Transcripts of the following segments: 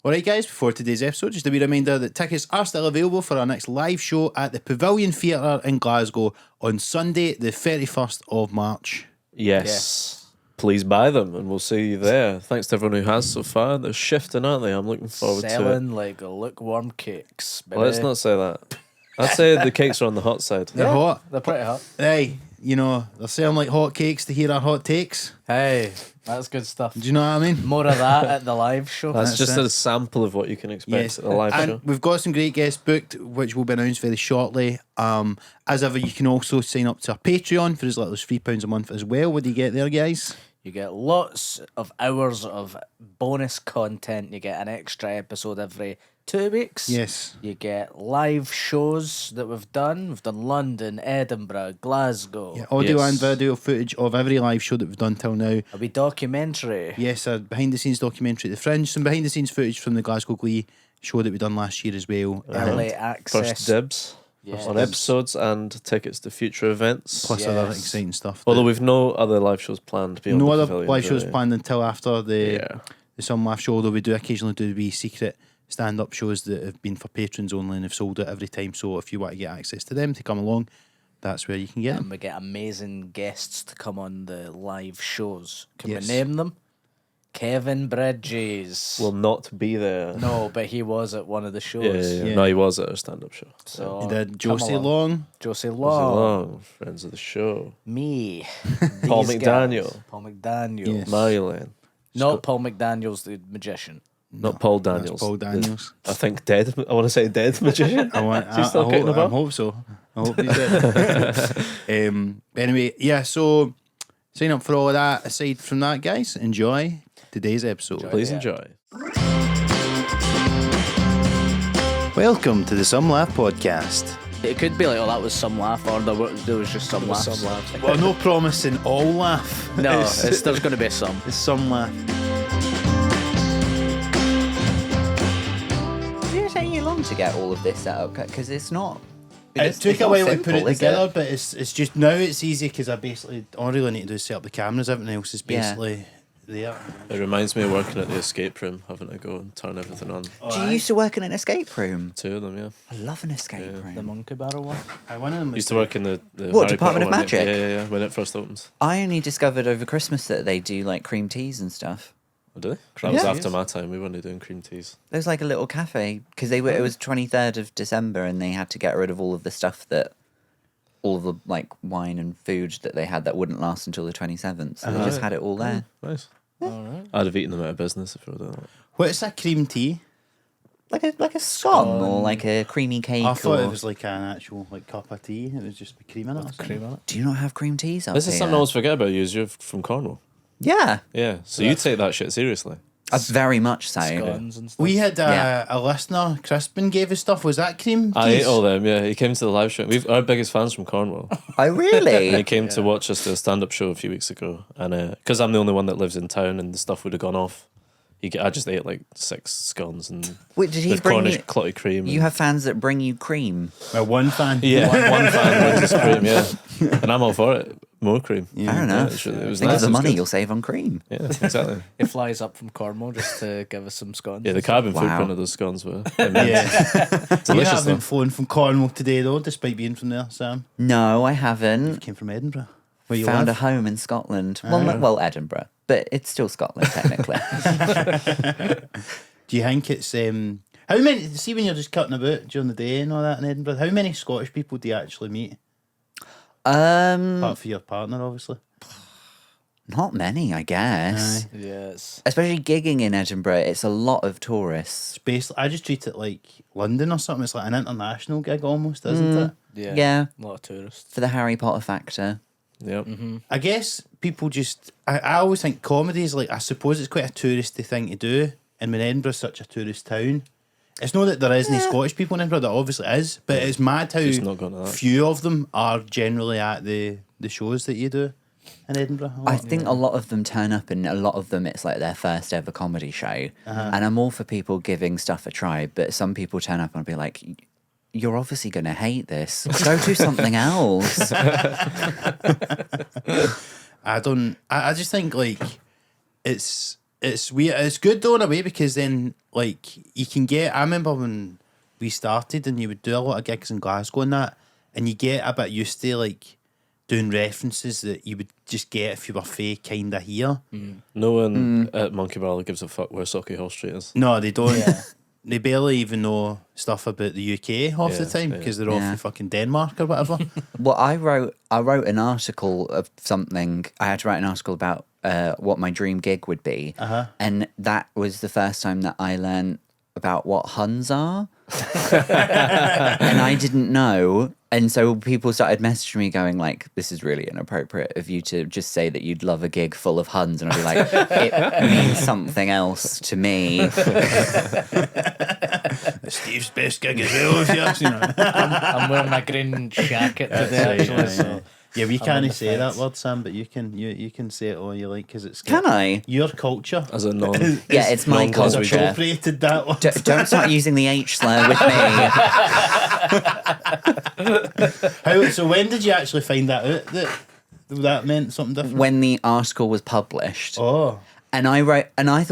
Alright guys, before today's episode, just a wee reminder that tickets are still available for our next live show at the Pavilion Theatre in Glasgow on Sunday the 31st of March. Yes. Please buy them and we'll see you there. Thanks to everyone who has so far. They're shifting, aren't they? I'm looking forward to it. Selling like lukewarm cakes. Baby. Well, let's not say that. I'd say the cakes are on the hot side. They're hot. They're pretty hot. Hey, you know, they're selling like hot cakes to hear our hot takes. Hey, that's good stuff. Do you know what I mean? More of that at the live show. That's just it. a sample of what you can expect Yes. at the live And show. we've got some great guests booked, which will be announced very shortly. As ever, you can also sign up to our Patreon for as little as £3 a month as well. What do you get there, guys? You get lots of hours of bonus content. You get an extra episode every 2 weeks. Yes. You get live shows that we've done. We've done London, Edinburgh, Glasgow. Yeah, audio Yes. and video footage of every live show that we've done till now. A wee documentary. Yes, a behind-the-scenes documentary at the Fringe, some behind-the-scenes footage from the Glasgow Glee show that we done last year as well. Early access. First dibs Yes. on episodes and tickets to future events. Plus other Yes. exciting stuff. Although we've no other live shows planned beyond no the other Pavilion, live shows really. planned until after the Yeah. Some Laugh show, although we do occasionally do wee secret stand-up shows that have been for patrons only and have sold out every time. So if you want to get access to them to come along, that's where you can get them. And we get amazing guests to come on the live shows. Can Yes. we name them? Kevin Bridges. Will not be there. No, but he was at one of the shows. Yeah. No, he was at a stand-up show. So You did come Josie along. Long. Josie Was it Long. long? Friends of the show. Me. Paul These McDaniel. guys. Paul McDaniel. Yes. Marilyn. Not Paul McDaniel's the magician. Not Paul That's Daniels. Paul Daniels. I think dead. I want to say dead magician. I Is he still kicking hope, about? I hope so. I hope he's dead. Anyway, yeah, so sign up for all of that. Aside from that, guys, enjoy today's episode. Please Yeah. enjoy. Welcome to the Some Laugh podcast. It could be like, oh, that was some laugh, or there was just some laughs. Some laughs. Well, no promising all laugh. No, It's there's going to be some. some laugh. Did it take you long to get all of this set up? Because it's not. It took it's a not while to simple, put it is together, but it's just now it's easy because I basically all I really need to do is set up the cameras. Everything else is Yeah. basically there. It reminds me of working at the escape room, having to go and turn everything on. Do you used to work in an escape room? 2 of them, yeah. I love an escape room. The Monkey Barrel one. One of them Used to work in the What, Harry Department Potter of one, Magic? Yeah, when it first opened. I only discovered over Christmas that they do like cream teas and stuff. Oh, did they? That was Yeah. after my time. We weren't doing cream teas. There's like a little cafe because they were. It was 23rd of December and they had to get rid of all of the stuff that, all of the like wine and food that they had that wouldn't last until the 27th. So they just had it all there. Nice. All right. I'd have eaten them out of business if I were doing that. What's a cream tea? Like a scone or like a creamy cake. I thought or... it was like an actual like cup of tea. It was just cream in it. Or something. Cream on it. Do you not have cream teas up This is here? something I always forget about you, is you're from Cornwall. Yeah, Yeah, so you take that shit seriously. very much so. Scones and stuff. We had Yeah. a listener, Crispin, gave us stuff. Was that cream? I ate teas? all them, yeah. He came to the live show. We've our biggest fans from Cornwall. Oh And he really? came to watch us do a stand-up show a few weeks ago. And because I'm the only one that lives in town and the stuff would have gone off, I just ate like 6 scones and Wait, did he with bring Cornish you? clotty cream. You have fans that bring you cream. Well, one fan. Yeah, one fan brings us cream, yeah. And I'm all for it. More cream. Fair enough. It was Think nice. of the it was money good. you'll save on cream. Yeah, exactly. He flies up from Cornwall just to give us some scones. Yeah, the carbon Wow. footprint of those scones were Yeah. You delicious. haven't Though. flown from Cornwall today, though, despite being from there, Sam. No, I You haven't. came from Edinburgh. Where you Found a live. home in Scotland. Well, Edinburgh, but it's still Scotland technically. Do you think it's how many? See, when you're just cutting about during the day and all that in Edinburgh, how many Scottish people do you actually meet? Apart from your partner, obviously. Not many, I guess. Yes. Especially gigging in Edinburgh, it's a lot of tourists. It's basically, I just treat it like London or something. It's like an international gig almost, isn't it? Yeah. Yeah, A lot of tourists. for the Harry Potter factor. Yep. I guess people just. I always think comedy is like. I suppose it's quite a touristy thing to do, and when Edinburgh's such a tourist town, it's not that there isn't Scottish people in Edinburgh. There obviously is, but it's mad how Just not going to that. few of them are generally at the shows that you do in Edinburgh. I think a lot of them turn up and a lot of them it's like their first ever comedy show. And I'm all for people giving stuff a try, but some people turn up and be like, you're obviously going to hate this. Go do something else. I don't. I just think like it's it's weird. It's good though in a way because then like you can get. I remember when we started and you would do a lot of gigs in Glasgow and that, and you get a bit used to like doing references that you would just get if you were fake kind of here. No one at Monkey Bar gives a fuck where Socky Hall Street is. No, they don't. They barely even know stuff about the UK half the time because they're all from fucking Denmark or whatever. Well, I wrote an article of something. I had to write an article about what my dream gig would be, and that was the first time that I learned about what Huns are, and I didn't know. And so people started messaging me going like, this is really inappropriate of you to just say that you'd love a gig full of Huns. And I'd be like, it means something else to me. Steve's best gig as well, if you actually know. I'm wearing my green jacket today, actually. So. Yeah, we can't say that word, Sam, but you can say it all you like because it's Can I? Your culture. As a non. Yeah, it's my Has culture. appropriated that one. Don't start using the H slur with me. So when did you actually find that out that meant something different? When the article was published. Oh. And I thought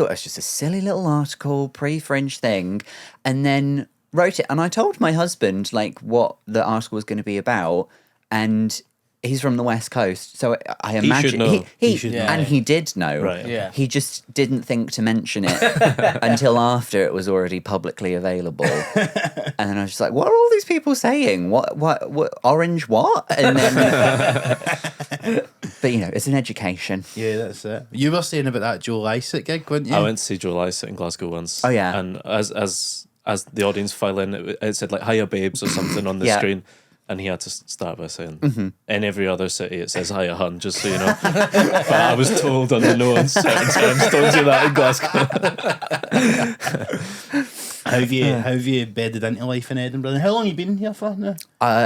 it was just a silly little article, pre-Fringe thing, and then wrote it. And I told my husband like what the article was going to be about, and he's from the West Coast, so I imagine should know. He should know. and he did know. Right. Yeah. He just didn't think to mention it until after it was already publicly available. And then I was just like, "What are all these people saying? What? Orange what?" And then, but it's an education. Yeah, that's it. You were saying about that Joe Lycett gig, weren't you? I went to see Joe Lycett in Glasgow once. Oh, yeah. And as the audience file in, it said like "Hiya babes" or something on the Yeah. screen. And he had to start by saying, in every other city it says "Hiya hun," just so you know. But I was told on the nose, certain times, don't do that in Glasgow. How have you bedded into life in Edinburgh? And how long have you been here for now?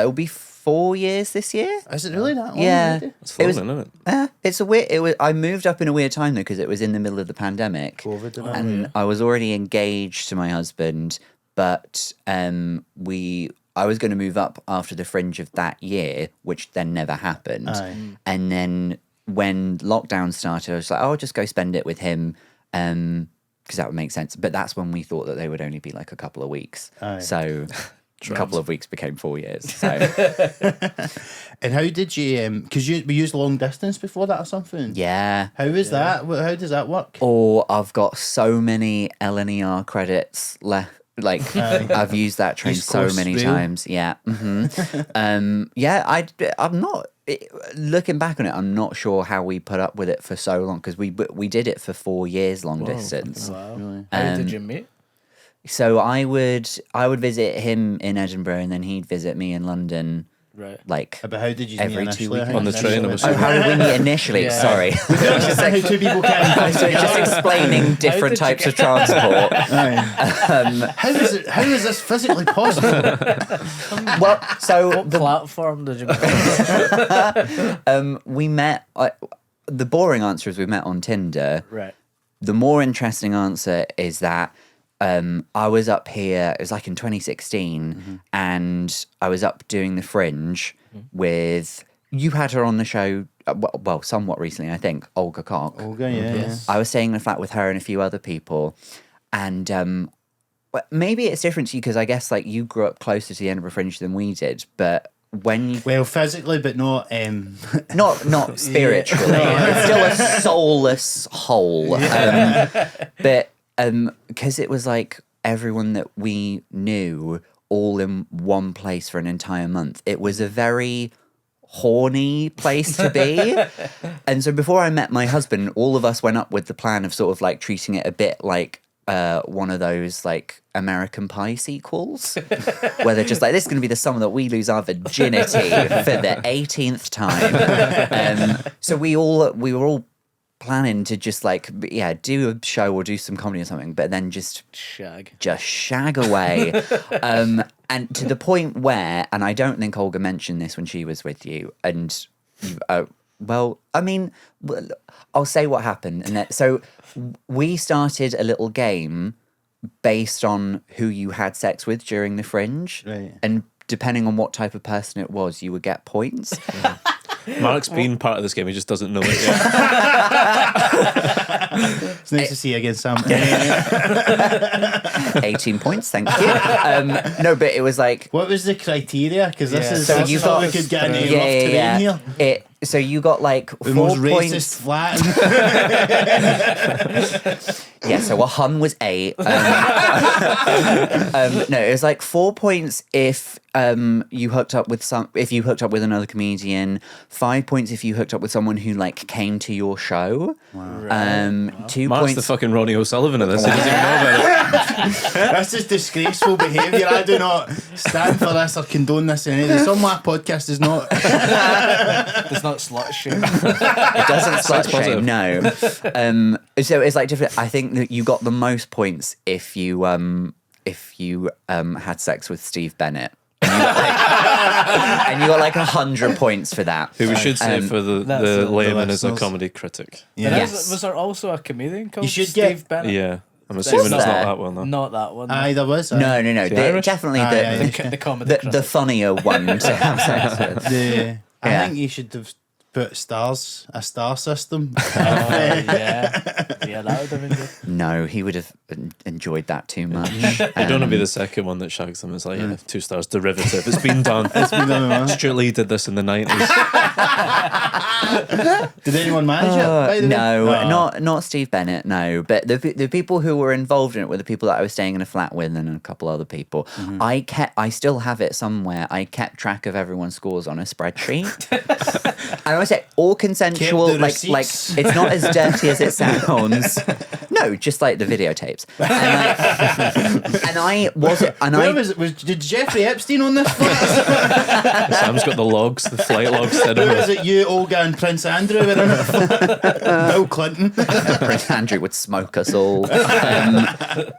It'll be 4 years this year. Is it really that long? Yeah. already? It's fun, was- isn't it? It's a weird. I moved up in a weird time though because it was in the middle of the pandemic, COVID and that. and I was already engaged to my husband, but I was going to move up after the Fringe of that year, which then never happened. Aye. And then when lockdown started, I was like, I'll just go spend it with him, because that would make sense. But that's when we thought that they would only be like a couple of weeks. Aye. So a couple of weeks became 4 years. So And how did you? Because we used long distance before that or something. yeah. How is that? How does that work? Or I've got so many LNER credits left. Like I've used that train East so Coast many Rail. times. Yeah. I'm not looking back on it. I'm not sure how we put up with it for so long because we did it for 4 years long distance. Really? How did you meet? So I would visit him in Edinburgh and then he'd visit me in London. Right. Like But how did you every meet 2 initially? weekends. On the train, I'm Oh, assuming. how did we meet initially? Yeah. Sorry. How two people can. So just explaining different did you types of get- transport. How is this physically possible? Well, so What platform did you go? we met. The boring answer is we met on Tinder. Right. The more interesting answer is that I was up here, it was like in 2016, and I was up doing the Fringe with, you had her on the show, well, somewhat recently, I think, Olga Cock. Olga, yeah. I was staying in a flat with her and a few other people, and maybe it's different to you because I guess like you grew up closer to the Edinburgh Fringe than we did, but when you Well, physically, but not. not spiritually. It's still a soulless whole. But because it was like everyone that we knew all in one place for an entire month, it was a very horny place to be. And so before I met my husband, all of us went up with the plan of sort of like treating it a bit like one of those like American Pie sequels where they're just like, this is going to be the summer that we lose our virginity for the 18th time. So we were all planning to just like do a show or do some comedy or something, but then just shag away. And to the point where, and I don't think Olga mentioned this when she was with you, and well, I mean, I'll say what happened. And so we started a little game based on who you had sex with during the Fringe. Right. And depending on what type of person it was, you would get points. Mark's been part of this game, he just doesn't know it yet. It's nice to see you again, Sam. 18 points, thank you. No, but it was like... What was the criteria? Because this is So this you is how got- we could get into Yeah, rough yeah, terrain yeah. here. So you got like 4 The most points. racist flat. Yeah, so a hun was 8. No, it was like 4 points if you hooked up with another comedian, 5 points if you hooked up with someone who like came to your show. 2 Mark's points. the fucking Ronnie O'Sullivan of this. He doesn't even know about it. This is disgraceful behaviour. I do not stand for this or condone this in any way. Some my podcast is not. It's not slut shame. It doesn't slut positive. shame, no. So it's like different. I think that you got the most points if you had sex with Steve Bennett. And you got like 100 points for that. Who we should say for the That's layman is a listeners. comedy critic. Yeah. Yes. Was there also a comedian called You should Steve get- Bennett? Yeah. I'm assuming it's there? not that one, though. Not that one. Aye, there was. No. The Irish? Definitely Aye, the, aye. The comedy the critic. funnier one to have sex with. I Yeah. think you should have put a star system. Oh, yeah. Yeah, that would have been good. No, he would have enjoyed that too much. You don't want to be the second one that shags them. It's like, 2 stars derivative. It's been done. Stuart Lee did this in the 90s. Did anyone manage it? By the way? No, not Steve Bennett. No, but the people who were involved in it were the people that I was staying in a flat with, and a couple other people. I still have it somewhere. I kept track of everyone's scores on a spreadsheet. And I would say all consensual. Kept the Like receipts. it's not as dirty as it sounds. No, just like the videotapes. And I was it. And Where I was it? Did Jeffrey Epstein on this flat? Sam's got the logs, the flight logs. Said Where was it? You, Olga, and Prince Andrew were in it? Bill Clinton. Prince Andrew would smoke us all.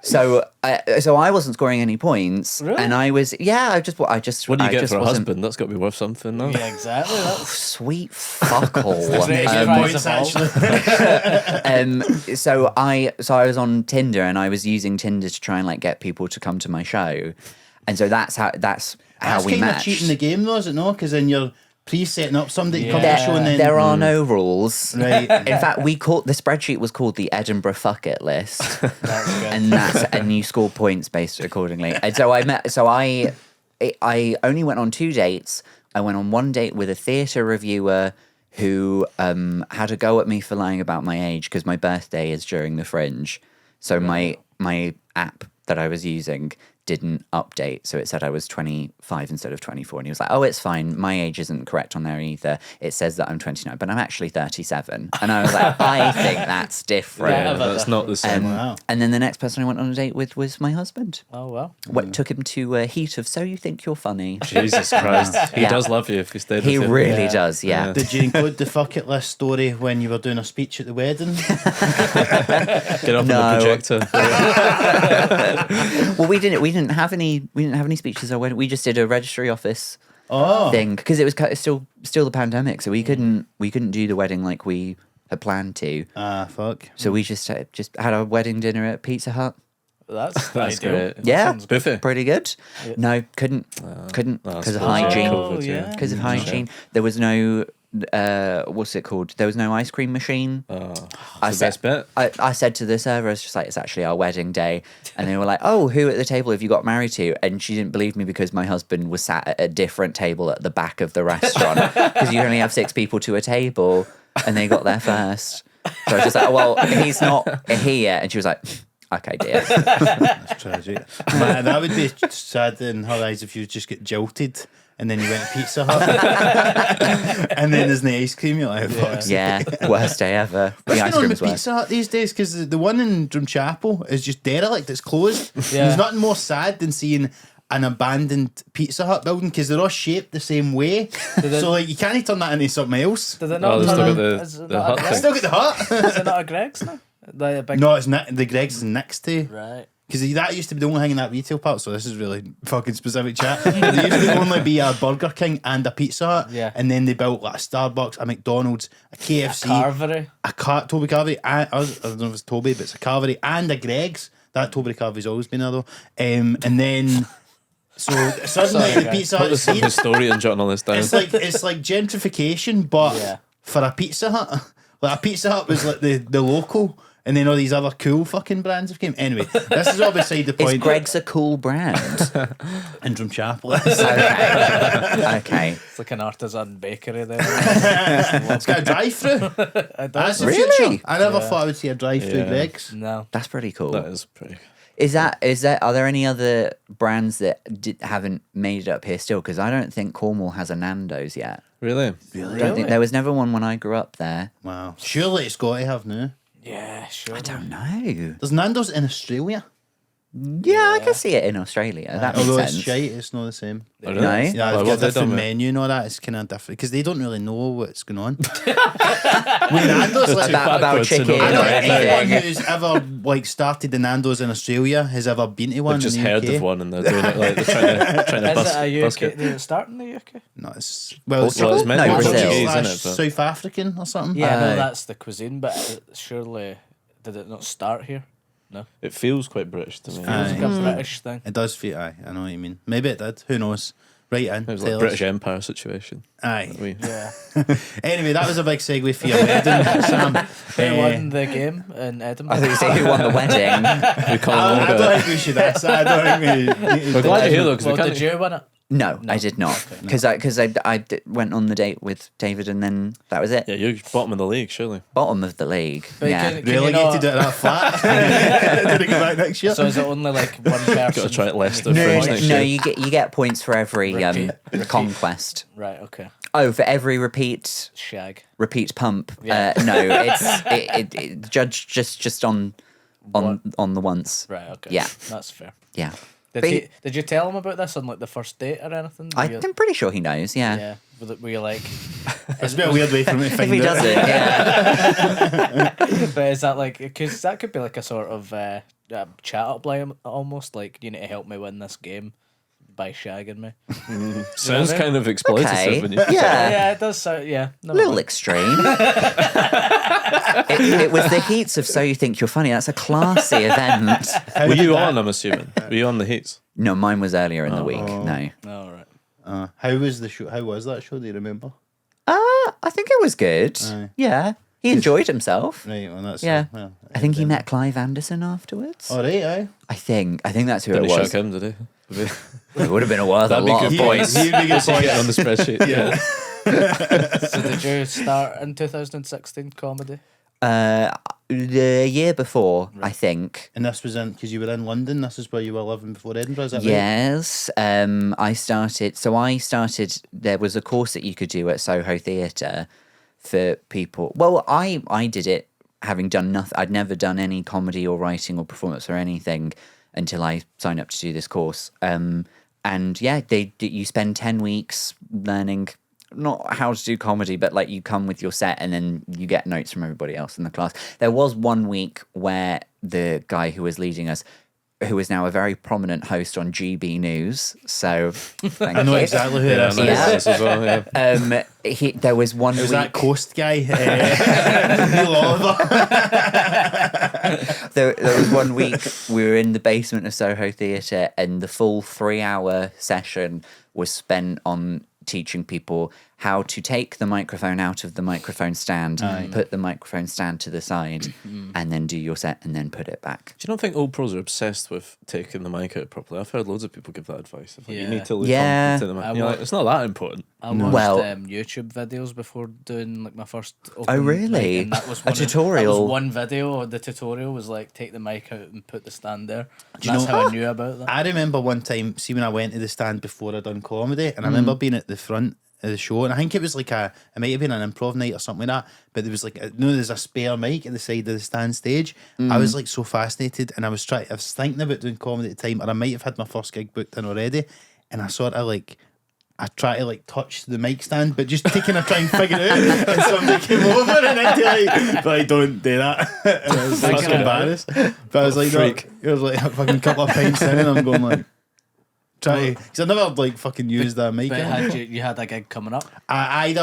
So I wasn't scoring any points, Really? and I was I just What do you get just for a wasn't- husband? That's got to be worth something, no? Yeah, exactly. That's Sweet fuckhole. Great Points, advice of all. actually. So I was on Tinder, and I was using Tinder to try and like get people to come to my show, and so that's how That's we kind of matched. cheating the game, though, is it not? Because then you're pre-setting up somebody to come to the Yeah. show and then... There are no rules. Right. In fact, the spreadsheet was called the Edinburgh Fuck It list. That's good. and you score points based accordingly. And so I only went on 2 dates. I went on one date with a theatre reviewer who had a go at me for lying about my age because my birthday is during the Fringe. So my app that I was using didn't update, so it said I was 25 instead of 24, and he was like, oh, it's fine, my age isn't correct on there either, it says that I'm 29 but I'm actually 37. And I was like, I think that's different. Yeah, that's not the same. Wow. And then the next person I went on a date with was my husband. Oh, well. Took him to Heat of So You Think You're Funny. Jesus Christ. He Yeah. does love you if he stayed He with you. really Yeah. does, yeah. Did you include the fuck it list story when you were doing a speech at the wedding? Get up on No. the projector. Well, we didn't have any speeches. We just did a registry office Oh. thing because it was still the pandemic, so we couldn't do the wedding like we had planned to. Ah, fuck. So we just had our wedding dinner at Pizza Hut. That's That's ideal. great. That Yeah, sounds good. Buffet. pretty good. No, couldn't because of hygiene. Oh, yeah. Because of hygiene, there was no what's it called? There was no ice cream machine. The best bit. I said to the server, I was just like, it's actually our wedding day. And they were like, oh, who at the table have you got married to? And she didn't believe me because my husband was sat at a different table at the back of the restaurant because you only have 6 people to a table and they got there first. So I was just like, well, he's not here. And she was like, okay, dear. That's tragic. Man, that would be sad in her eyes if you just get jilted and then you went to Pizza Hut and then there's no ice cream. You're like, fuck's Yeah, worst day ever. What's The ice going on cream with was worse. Pizza Hut these days? Because the one in Drumchapel is just derelict. It's closed. Yeah. There's nothing more sad than seeing an abandoned Pizza Hut building because they're all shaped the same way. So like you can't turn that into something else. Did it Oh, not they've turn still got out- the- is it the not a hut Greggs? I still got the hut. Is it not a Greggs now? The big... No, it's not. The Greggs is next to. Right. Because that used to be the only thing in that retail part, so this is really fucking specific chat. There used to only be a Burger King and a Pizza Hut, Yeah. and then they built like a Starbucks, a McDonald's, a KFC, Carvery. Toby Carvery, and, I don't know if it's Toby, but it's a Carvery and a Greggs. That Toby Carvery's always been there though. And then So suddenly the Pizza Hut Put some scene, historian jotting all this down. it's like gentrification, but Yeah. for a Pizza Hut. Like a Pizza Hut was like the local, and then all these other cool fucking brands have came. Anyway, this is all beside the Is point. Greg's a cool brand? And from Chapel. Okay. It's like an artisan bakery there. It's got a drive-through. That's the Really? future. I never thought I would see a drive-through Yeah. Greg's. No. That's pretty cool. That is pretty. Is that are there any other brands that haven't made it up here still? Because I don't think Cornwall has a Nando's yet. Really? I don't think there was never one when I grew up there. Wow. Surely it's got to have now. Yeah, sure. I don't know. There's Nando's in Australia. Yeah, I can see it in Australia. That makes Although sense. it's shite, it's not the same. Oh, really? No? Yeah, Well, they've got what a have they different done with it? menu and all that. It's kind of different because they don't really know what's going on. With Nando's, like, About backwards to chicken know I or don't that. think anyone anything. who's ever like started the Nando's in Australia has ever been to one. They've just in the heard UK. of one and they're doing it like they're trying to Is bust, it a bust UK? it. Did it start in the UK? No, it's Well, it's meant to be Portuguese Brazil. slash isn't it, but- South African or something. Yeah, no, Aye. that's the cuisine, but surely did it not start here? No. It feels quite British to me. It Aye. was like a British thing. It does feel. Aye, I know what you mean. Maybe it did. Who knows? Right in. It was tell like us. British Empire situation. Aye. We, Yeah. Anyway, that was a big segue for your wedding, Sam. Who won the game in Edinburgh? I think you say who won the wedding. we can't I hold don't it. think we should ask that. I don't think we. We're glad you're here though, because Well, we did can't. you win it? No, I did not. Because went on the date with David and then that was it. Yeah, you're bottom of the league, surely. Bottom of the league. But yeah. can you Relegated not- at that flat. Did it go back next year? So is it only like one person? Got to try it Leicester No, first next no, year. you get points for every Repeat. conquest. Right. Okay. Oh, for every repeat Shag. pump. Yeah. No, it's judged just on the once. Right. Okay. Yeah. That's fair. Yeah. Did you tell him about this on like the first date or anything? I'm pretty sure he knows. Yeah. Yeah. Were you like? It's a bit a weird way for me to If find he out. doesn't, yeah. But is that like? Because that could be like a sort of chat up line almost. Like you need to help me win this game by shagging me. Sounds kind of exploitative Okay. when you Yeah. Yeah, it does sound. Yeah. A little extreme. it was the heats of So You Think You're Funny. That's a classy event. Were you on, I'm assuming? Were you on the heats? No, mine was earlier in the week. No. All right. How was the show? How was that show? Do you remember? I think it was good. Aye. Yeah. He enjoyed himself. Right. Well, that's Yeah. Well, I think he met Clive Anderson afterwards. All right. Aye. I think that's who Didn't it he was. shag him, did he? It would have been worth a That'd be lot good of points. points. He'd be good Get point. on the spreadsheet. Yeah. So did you start in 2016 comedy? The year before, I think. And this was in because you were in London. This is where you were living before Edinburgh. Is that right? Yes. I started. There was a course that you could do at Soho Theatre for people. Well, I did it having done nothing. I'd never done any comedy or writing or performance or anything until I signed up to do this course. And yeah, you spend 10 weeks learning not how to do comedy, but like you come with your set and then you get notes from everybody else in the class. There was one week where the guy who was leading us, who is now a very prominent host on GB News, so thank I know you. exactly who Yeah, that is. I know Yeah. this as well, yeah. There was one It was week. that Coast guy, Neil Oliver. There was one week we were in the basement of Soho Theatre, and the full 3-hour session was spent on teaching people how to take the microphone out of the microphone stand, put the microphone stand to the side, and then do your set and then put it back. Do you not think old pros are obsessed with taking the mic out properly? I've heard loads of people give that advice. Like, Yeah. You need to look Yeah. to the mic. I You're wa- like, it's not that important. I watched Well- YouTube videos before doing like my first. Open Oh, really? mic, and that was A one tutorial? That was one video. The tutorial was like take the mic out and put the stand there. you That's know- how I knew about that. I remember one time, see when I went to the stand before I done comedy, and I remember being at the front of the show, and I think it was like it might have been an improv night or something like that, but there was like, there's a spare mic at the side of the stand stage. I was like so fascinated, and I was thinking about doing comedy at the time, or I might have had my first gig booked in already, and I sort of like, I try to like touch the mic stand, but just taking a try and figure it out, and somebody came over and I like, but I don't do that. And I was like so embarrassed, but I was like, no, freak. it was like a fucking couple of pints in, and I'm going like, try because I never like fucking used that mic. But anymore. you had a gig coming up. I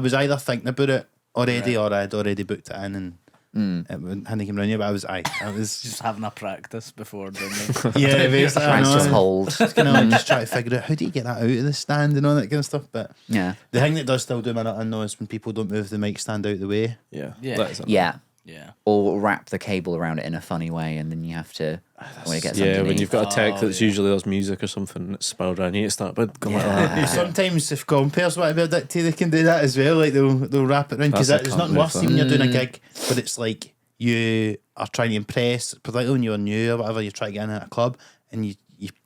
was either thinking about it already, or I'd already booked it in, and hadn't come around you, but I was Just having a practice before doing it. yeah, basically. I Practice know. hold. Just kind of like just try to figure out how do you get that out of the stand and all that kind of stuff. But Yeah. the thing that does still do my nut though is when people don't move the mic stand out the way. Yeah. Yeah. That is annoying. Yeah. Yeah. Or wrap the cable around it in a funny way, and then you have to when it gets Yeah, underneath. when you've got a tech Oh, that's yeah. usually does music or something and it's spiraled around, you need to start by going like Yeah. that. Sometimes if compares want to be addicted, they can do that as well. Like they'll wrap it around because That's a there's nothing cunt worse move, than when you're doing a gig, but it's like you are trying to impress, particularly when you're new or whatever. You try to get in at a club and you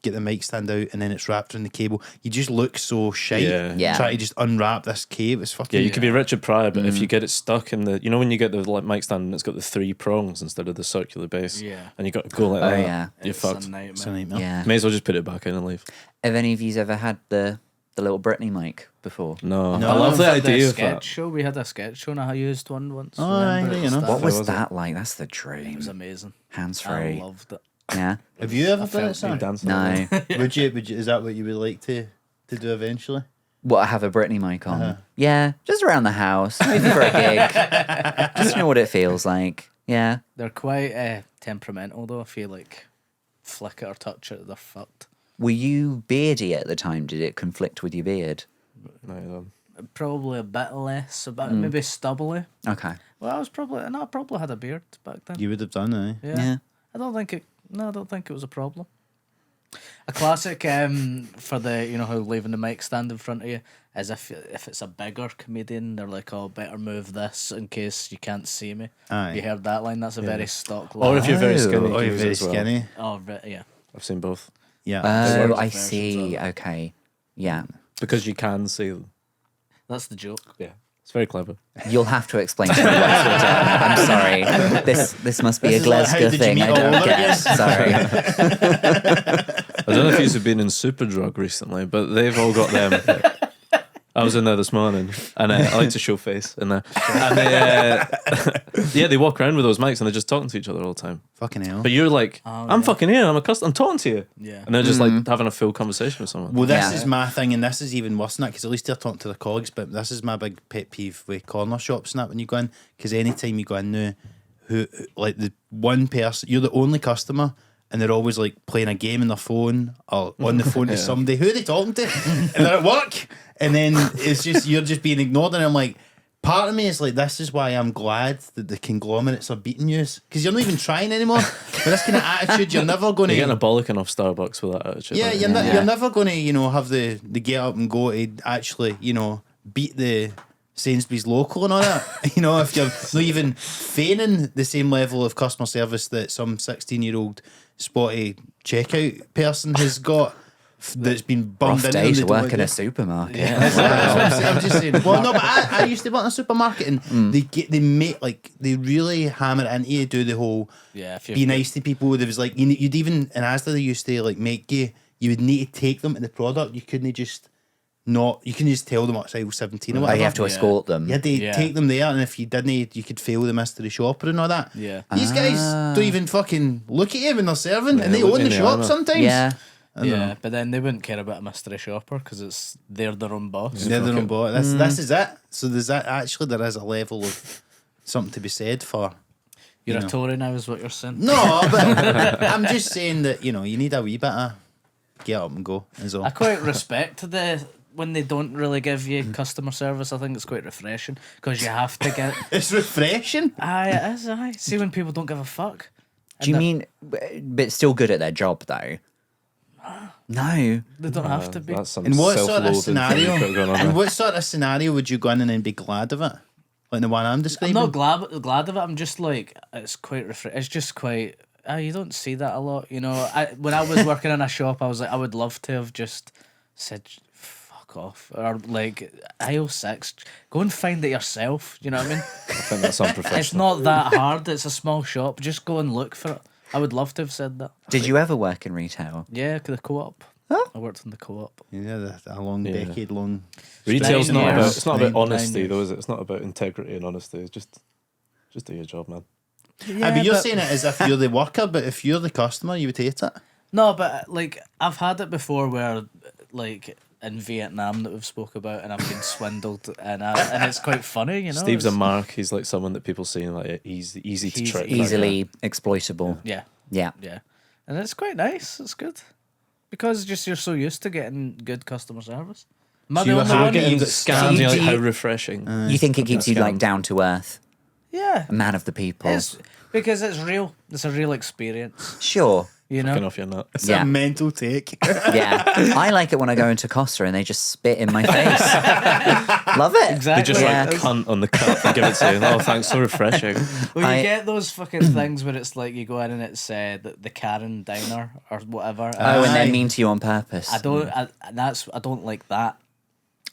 get the mic stand out and then it's wrapped around the cable. You just look so shite. Yeah. Try to just unwrap this cable. It's fucking. Yeah, you could be Richard Pryor, but if you get it stuck in the, when you get the like mic stand and it's got the 3 prongs instead of the circular base, Yeah. and you got to go like Oh, that, yeah. you're It's fucked. a nightmare. It's a nightmare. Yeah. May as well just put it back in and leave. Have any of you ever had the little Britney mic before? No, No. I love the We had a idea of sketch that. show. We had a sketch show and I used one once. Oh, remember? aye, It you know. that- What was was it? that like? That's the It dream. was amazing. Hands I free. loved it. Yeah. Have you ever done felt it, Sam? Dancing No. Would you? Is that what you would like to do eventually? What, I have a Britney mic on? Yeah, just around the house, maybe for a gig. Just know what it feels like. Yeah. They're quite temperamental though. If you like flick it or touch it, they're fucked. Were you beardy at the time? Did it conflict with your beard? No, you don't. Probably a bit less, maybe stubbly. Okay. Well, I probably had a beard back then. You would have done, eh? Yeah. Yeah. I don't think it was a problem. A classic for the how leaving the mic stand in front of you is if it's a bigger comedian, they're like, "Oh, better move this in case you can't see me." Aye. You heard that line? That's a very stock line. Or if you're very skinny, Oh, you you're use it very as well. skinny. Oh, yeah. I've seen both. Yeah. Oh, works I versions see. of Okay. Yeah. Because you can see them. That's the joke. Yeah. It's very clever. You'll have to explain to me what you're doing. I'm sorry. This must be This a is like, how Glasgow did you thing meet I all don't over get. again? Sorry. I don't know if you've been in Superdrug recently, but they've all got them. I was in there this morning, and I like to show face in there. And they, they walk around with those mics, and they're just talking to each other all the time. Fucking hell. But you're like, I'm fucking here. I'm talking to you. Yeah. And they're just like having a full conversation with someone. Well, this Yeah. is my thing, and this is even worse than that, because at least they're talking to the cogs, but this is my big pet peeve with corner shops and that when you go in, because anytime you go in now, who like the one person, you're the only customer, and they're always like playing a game on their phone or on the phone to somebody. Who are they talking to? And they're at work, and then it's just you're just being ignored, and I'm like, part of me is like, this is why I'm glad that the conglomerates are beating you, because you're not even trying anymore. With this kind of attitude, you're never going You're to. getting a bollocking off Starbucks with that attitude. Yeah, aren't you're, you? you're never going to, have the get up and go to actually, beat the Sainsbury's local and all that. If you're not even feigning the same level of customer service that some 16-year-old spotty checkout person has got that's been bummed Rough in. day and they to don't work like in a it. supermarket. That's what I'm just saying. Well, no, but I used to work in a supermarket, and they make like they really hammer it into you, do the whole Yeah. If be nice to people. There was like you'd even in Asda they used to like make you would need to take them to the product. You couldn't just tell them what's aisle 17 or Oh, whatever. you have to escort them. You had to take them there, and if you didn't, you could fail the mystery shopper and all that. Yeah. These guys don't even fucking look at you when they're serving, and they look own in the the shop eye, sometimes. Yeah. Yeah, but then they wouldn't care about a mystery shopper because they're their own boss. They're their own bot. This is it. So there is a level of something to be said for. You're you know. a Tory now, is what you're saying. No, but I'm just saying that you need a wee bit of get up and go. Is all. I quite respect when they don't really give you customer service. I think it's quite refreshing because you have to get. It's refreshing. Aye, it is. Aye. See when people don't give a fuck. Do you mean, but still good at their job though? No. They don't have to be. That's some In what sort self-loathing of scenario? thing you've got going on And there. what sort of scenario would you go in and then be glad of it? Like the one I'm I'm describing. not glad of it. I'm just like it's quite it's just quite. You don't see that a lot, when I was working in a shop, I was like, I would love to have just said, "Fuck off," or like aisle 6, go and find it yourself. You know what I mean? I think that's unprofessional. It's not that hard. It's a small shop. Just go and look for it. I would love to have said that. Did you ever work in retail? Yeah, the co-op. I worked in the co-op. Yeah, a long Yeah. decade long. Retail's not about. years. It's not about 9 honesty, years. though, is it? It's not about integrity and honesty. It's just do your job, man. Yeah, but you're saying it as if you're the worker, but if you're the customer, you would hate it. No, but like I've had it before where like in Vietnam that we've spoke about, and I've been swindled, and it's quite funny, you know. Steve's a It's- mark. He's like someone that people see like easy to He's trick. Easily exploitable. Yeah, Yeah. yeah, and it's quite nice. It's good because just you're so used to getting good customer service. Am I So the you only were one? happy- Getting got scammed, scammed. you're like, Do how you- refreshing. You think it keeps you scam. like down to earth, Yeah, a man of the people. it's because it's real. It's a real experience, Sure. you Fucking know. off your nut. It's Yeah. a mental take. Yeah. I like it when I go into Costa and they just spit in my face. Love it. Exactly. They just Yeah. like cunt on the cup and give it to you. Oh, thanks, so refreshing. Well, you I- get those fucking things where it's like you go in and it's the Karen diner or whatever. Oh, and Aye. they're mean to you on purpose. I don't like that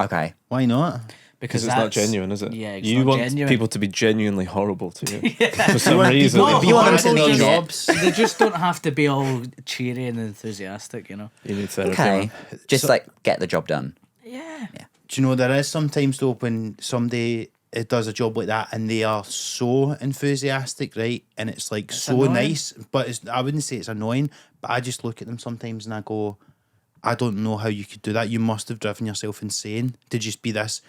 Okay. Why not? because Because it's not that's- genuine, is it? Yeah, it's you not want genuine. people to be genuinely horrible to you for some You want reason. people to be You want them horrible to in mean their it. jobs. They just don't have to be all cheery and enthusiastic, you know. You need therapy. Okay. man. Just like get the job done. Yeah. Do you know there is sometimes though when somebody does a job like that and they are so enthusiastic, right? And it's like so annoying. nice, but I wouldn't say it's annoying, but I just look at them sometimes and I go, I don't know how you could do that. You must have driven yourself insane to just be this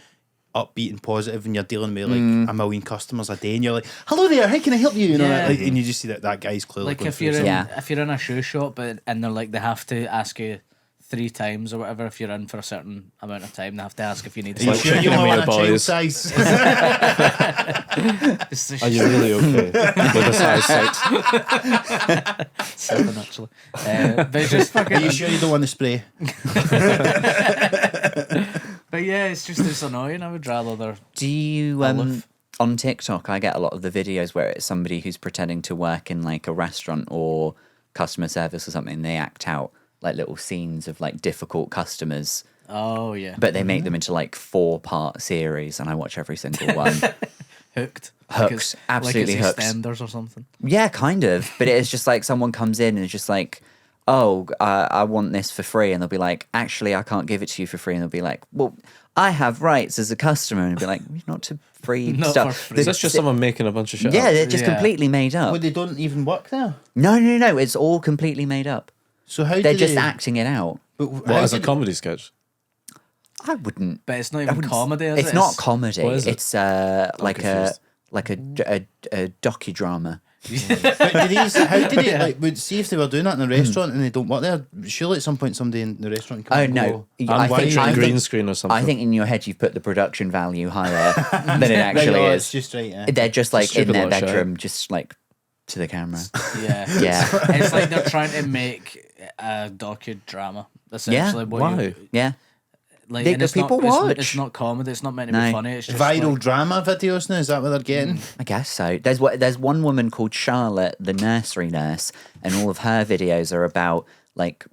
upbeat and positive, and you're dealing with like a million customers a day, and you're like, "Hello there, how can I help you?" You know, Yeah. like, and you just see that guy's clearly Like going if through you're in, something. Yeah. if you're in a shoe shop, and they're like they have to ask you 3 times or whatever if you're in for a certain amount of time. They have to ask if you need Are you like sure you checking don't in want with a your child boys. size? It's the Are you really okay with a size 6? 7 actually. But it's just Are fucking. you sure you don't want the spray? But yeah, it's annoying. I would rather they're Do you Olive. on TikTok? I get a lot of the videos where it's somebody who's pretending to work in like a restaurant or customer service or something. They act out like little scenes of like difficult customers, oh yeah but they make them into like 4-part series, and I watch every single one. hooked. Hooked. Absolutely like hooked. it's EastEnders or something. Yeah, kind of. But it's just like someone comes in and it's just like, oh, I want this for free. And they'll be like, actually, I can't give it to you for free. And they'll be like, well, I have rights as a customer. And they'll be like, not to free Not stuff. for free. Is this just someone making a bunch of shit Yeah, up? they're just Yeah. completely made up. Well, they don't even work there. No. It's all completely made up. So how They're do just they, acting it out. But What, how as a do they- comedy sketch? I wouldn't. But it's not even comedy. Is It's it? not comedy. What is it? It's like a confused. docudrama. But do these, how do they like? Would see if they were doing that in a restaurant and they don't work there. Surely at some point somebody in the restaurant. Can Oh come no! and go, I'm picturing I green think- screen or something. I think in your head you've put the production value higher than it actually Right, oh, is. It's just right. Yeah. They're just like in stupid their lot of shit. bedroom, just like to the camera. Yeah. Yeah, It's like they're trying to make a docudrama. Essentially, what Why? you, yeah. like, They- and the it's people not, watch. It's not comedy. It's not meant to No. be funny. It's just Viral like, drama videos now. Is that what they're getting? I guess so. There's one woman called Charlotte, the nursery nurse, and all of her videos are about like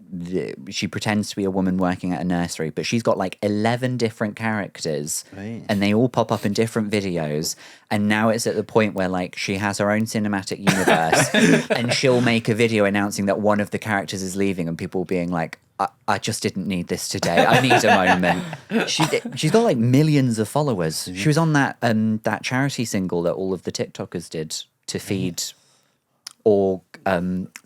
she pretends to be a woman working at a nursery, but she's got like 11 different characters, Right. and they all pop up in different videos. And now it's at the point where like she has her own cinematic universe, and she'll make a video announcing that one of the characters is leaving, and people being like, I just didn't need this today. I need a moment. She's got like millions of followers. She was on that charity single that all of the TikTokers did to feed or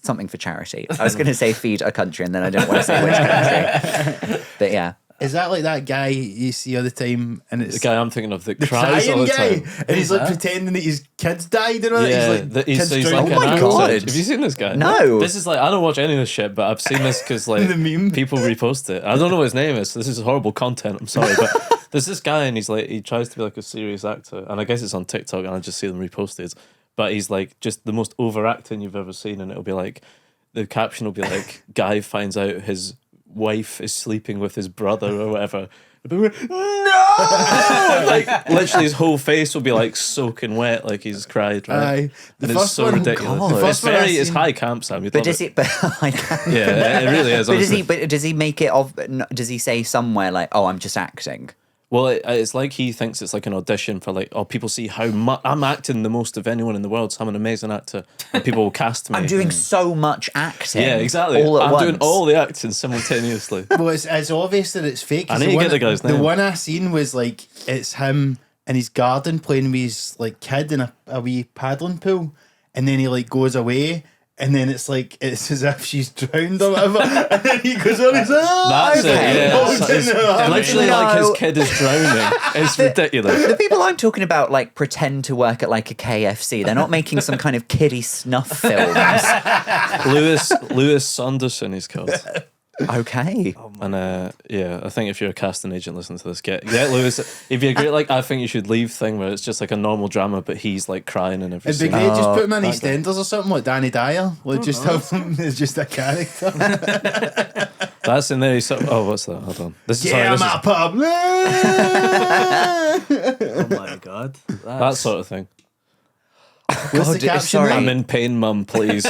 something for charity. I was going to say feed a country, and then I don't want to say which country. But yeah. Is that like that guy you see all the time? And it's the guy I'm thinking of that the cries all crying the guy, time. and he's like that? pretending that his kids died and all that. Yeah, He's like, he's kids like drowning. an Oh my actor. God. Have you seen this guy? No. This is like, I don't watch any of this shit, but I've seen this because like The meme. people repost it. I don't know what his name is, so this is horrible content. I'm sorry, but there's this guy and he's like, he tries to be like a serious actor, and I guess it's on TikTok, and I just see them reposted. But he's like just the most overacting you've ever seen, and it'll be like the caption will be like, guy finds out his wife is sleeping with his brother or whatever. It'll be like, no! Like literally his whole face will be like soaking wet, like he's cried. Right? Aye. The And it's first so one- ridiculous. God. The It's first one I very, it's seen- high camp, Sam. You'd But love does it. it? But I can't. Yeah, it really is. But Honestly. does he make it of? Does he say somewhere like, "Oh, I'm just acting"? Well, it's like he thinks it's like an audition for like, oh, people see how much I'm acting the most of anyone in the world, so I'm an amazing actor, and people will cast me. I'm doing so much acting. yeah, exactly. All at I'm once. doing all the acting simultaneously. Well, it's obvious that it's fake. 'cause I need to get the guy's The name. one I seen was like it's him in his garden playing with his like kid in a wee paddling pool, and then he like goes away, and then it's as if she's drowned or whatever, and then he goes on, he's like, That's okay. it. Yeah, Walks it's into the house. literally No. like his kid is drowning. It's ridiculous. The people I'm talking about like pretend to work at like a KFC. They're not making some kind of kiddie snuff films. Lewis Sanderson is called. Okay. And I think if you're a casting agent listening to this, get Lewis. It'd be a great I think you should leave thing where it's just like a normal drama, but he's like crying and It'd everything. be great, just put him in that guy. EastEnders or something like Danny Dyer. Like just have him as just a character. That's in there. He's what's that? Hold on. This is Yeah, I'm sorry, at a pub. Oh my god. that sort of thing. What's the God, caption? sorry. I'm in pain, mum. Please.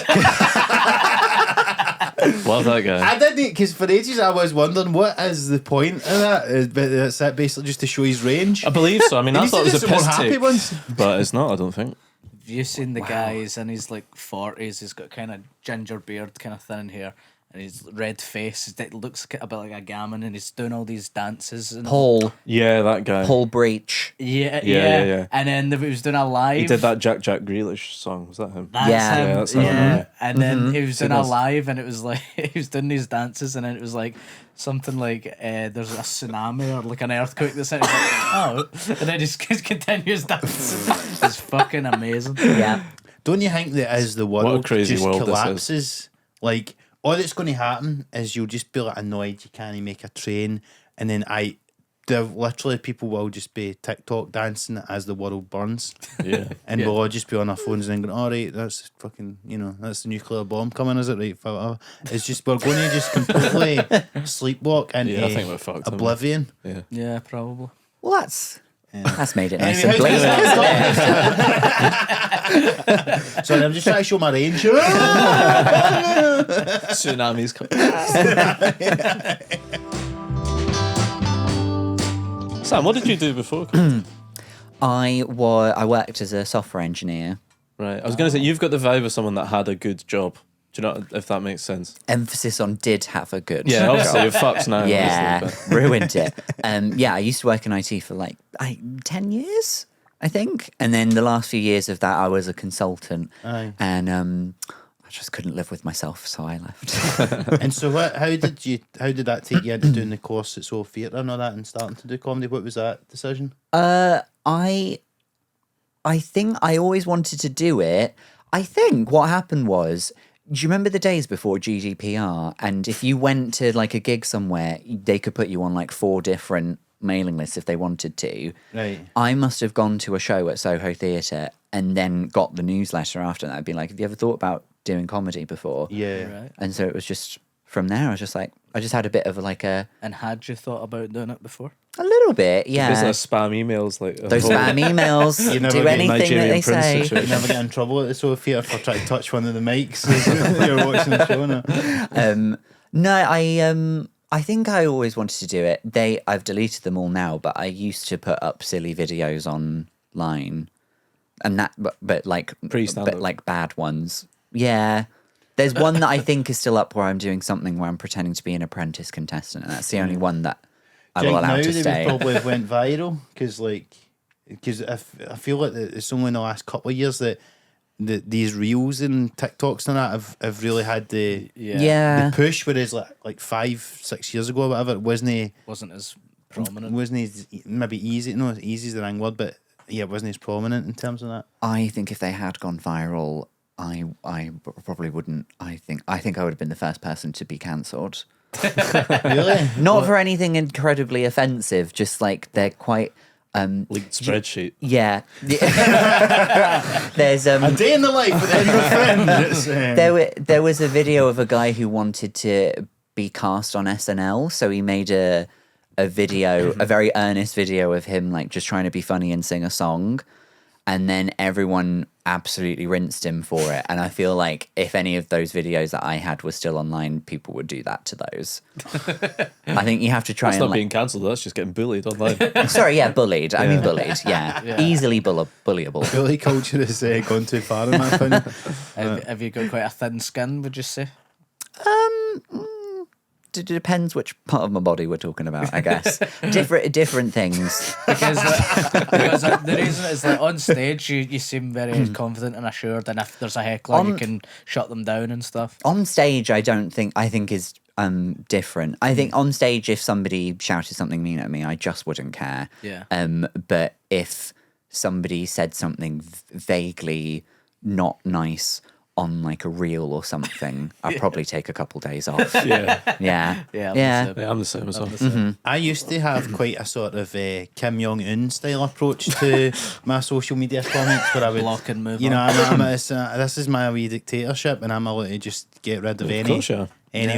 Love that guy. I didn't, because for ages I was wondering what is the point of that. But that's it, basically just to show his range. I believe so. I mean, I He thought it used was to a do some piss more happy take, ones. but it's not. I don't think. Have you seen the guy? He's in his like 40s. He's got kind of ginger beard, kind of thin hair, and his red face. It looks a bit like a gammon, and he's doing all these dances. And Paul Yeah, that guy. Breach. Yeah. And then he was doing a live. He did that Jack Grealish song. Was that him? That's Yeah. him. Yeah, that's him, yeah. And then he was doing a does. live, and it was like he was doing these dances, and then it was like something like there's a tsunami or like an earthquake that's hit. He's like, oh, and then he just continues dancing. It's fucking amazing. Yeah. Don't you think that as the world crazy just world this is. collapses, like all that's going to happen is you'll just be like annoyed you can't make a train, and then literally people will just be TikTok dancing as the world burns, Yeah. and Yeah. we'll all just be on our phones and going, all right, that's fucking, that's the nuclear bomb coming, is it? Right, whatever. It's just we're going to just completely sleepwalk into Yeah, I think we're fucked. oblivion. Yeah. Yeah, probably. Well, that's made it nice Anyway, and bleak. Sorry, I'm just trying to show my range. Tsunamis coming. Sam, what did you do before? I worked as a software engineer. Right. I was going to say, you've got the vibe of someone that had a good job. Do you know if that makes sense? Emphasis on did have a good Yeah, obviously you're fucked now. Yeah, obviously, but- ruined it. I used to work in IT for like 10 years, I think. And then the last few years of that, I was a consultant. Aye. And I just couldn't live with myself, so I left. And so how did that take you into doing the course at Soul Theatre and all that and starting to do comedy? What was that decision? I think I always wanted to do it. I think what happened was, do you remember the days before GDPR? And if you went to like a gig somewhere, they could put you on like 4 different mailing lists if they wanted to. Right. I must have gone to a show at Soho Theatre and then got the newsletter after that. I'd be like, have you ever thought about doing comedy before? Yeah. Right. And so it was just from there, I just had a bit of like a And had you thought about doing it before? little bit, yeah. Business spam emails like Those spam emails, You never do get anything that Nigerian they prince say. situation. You never get in trouble at the Soul Theatre for trying to touch one of the mics as you're watching the show now. No, I think I always wanted to do it. I've deleted them all now, but I used to put up silly videos online, and that, but like Pre-stand-up. but like bad ones. Yeah, there's one that I think is still up where I'm doing something where I'm pretending to be an apprentice contestant, and that's the only one that I will allow now to they stay. would probably have went viral because I feel like it's only in the last couple of years that these reels and TikToks and that have really had the Yeah. push, whereas like 5-6 years ago or whatever it wasn't As prominent. as maybe easy. No, easy is the wrong word, but yeah, it wasn't as prominent in terms of that. I think if they had gone viral, I probably wouldn't. I think I would have been the first person to be cancelled. Really? Not for anything incredibly offensive, just like they're quite. leaked spreadsheet. Yeah. There's A day in the life with Edinburgh Fringe. It's, there was a video of a guy who wanted to be cast on SNL, so he made a video, a very earnest video of him like just trying to be funny and sing a song, and then everyone absolutely rinsed him for it. And I feel like if any of those videos that I had were still online, people would do that to those. I think you have to try That's and not being cancelled, that's just getting bullied online. sorry, yeah, bullied. I mean bullied, yeah. Easily bullyable. bully culture has gone too far in my opinion. Have you got quite a thin skin, would you say? depends which part of my body we're talking about, I guess. different things. Because the reason is like on stage you seem very confident and assured, and if there's a heckler you can shut them down and stuff. On stage, I think is different. I think on stage, if somebody shouted something mean at me, I just wouldn't care. Yeah. But if somebody said something vaguely not nice on like a reel or something, I'd probably take a couple days off. Yeah. Yeah. Yeah. I'm the same as well. I used to have quite a sort of Kim Jong-un style approach to my social media comments where I would Block and move you know, on. this is my wee dictatorship and I'm allowed to just get rid of any course, yeah.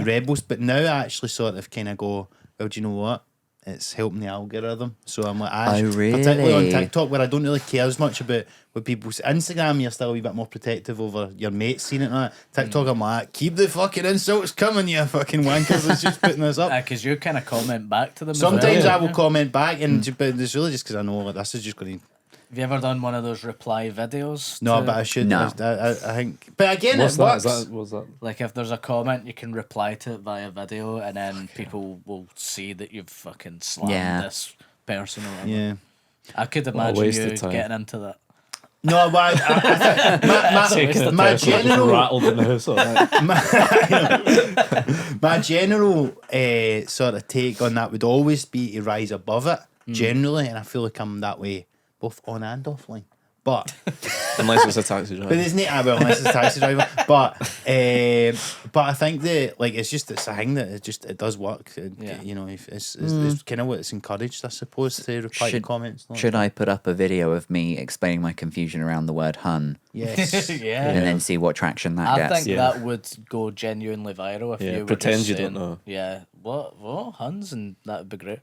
rebels. But now I actually sort of kind of go, well, do you know what? It's helping the algorithm. So I'm like, particularly on really? TikTok, where I don't really care as much about what people say. Instagram, you're still a wee bit more protective over your mates seeing it and that. TikTok, I'm like, keep the fucking insults coming, you fucking wankers. It's just putting this up. Because you kind of comment back to them. as Sometimes well. I will comment back, but it's really just because I know like, this is just going to. Have you ever done one of those reply videos? No, but I should. No. I think. But again, What's it that? works. What's that? Like if there's a comment, you can reply to it via video, and then people will see that you've fucking slammed this person or whatever. Yeah. I could a imagine waste you of time. getting into that. No, but my general rattled in the house. my general sort of take on that would always be to rise above it generally, and I feel like I'm that way both on and offline. But Unless it's a taxi driver. but there's not unless it's a taxi driver. But I think that like it's a thing that it does work. Yeah. You know, if it's kind of what it's encouraged, I suppose, to reply to comments. Should I put up a video of me explaining my confusion around the word hun Yes. Yeah. and then see what traction that I gets? think Yeah. that would go genuinely viral if Yeah, you were pretend just you don't saying, know. Yeah, what Huns, and that would be great.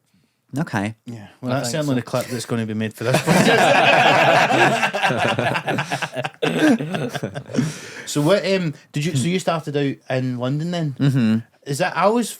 Okay. Yeah, well, I that's think certainly so. the clip that's going to be made for this podcast. So what did you? So you started out in London then? Mm-hmm. Is that I always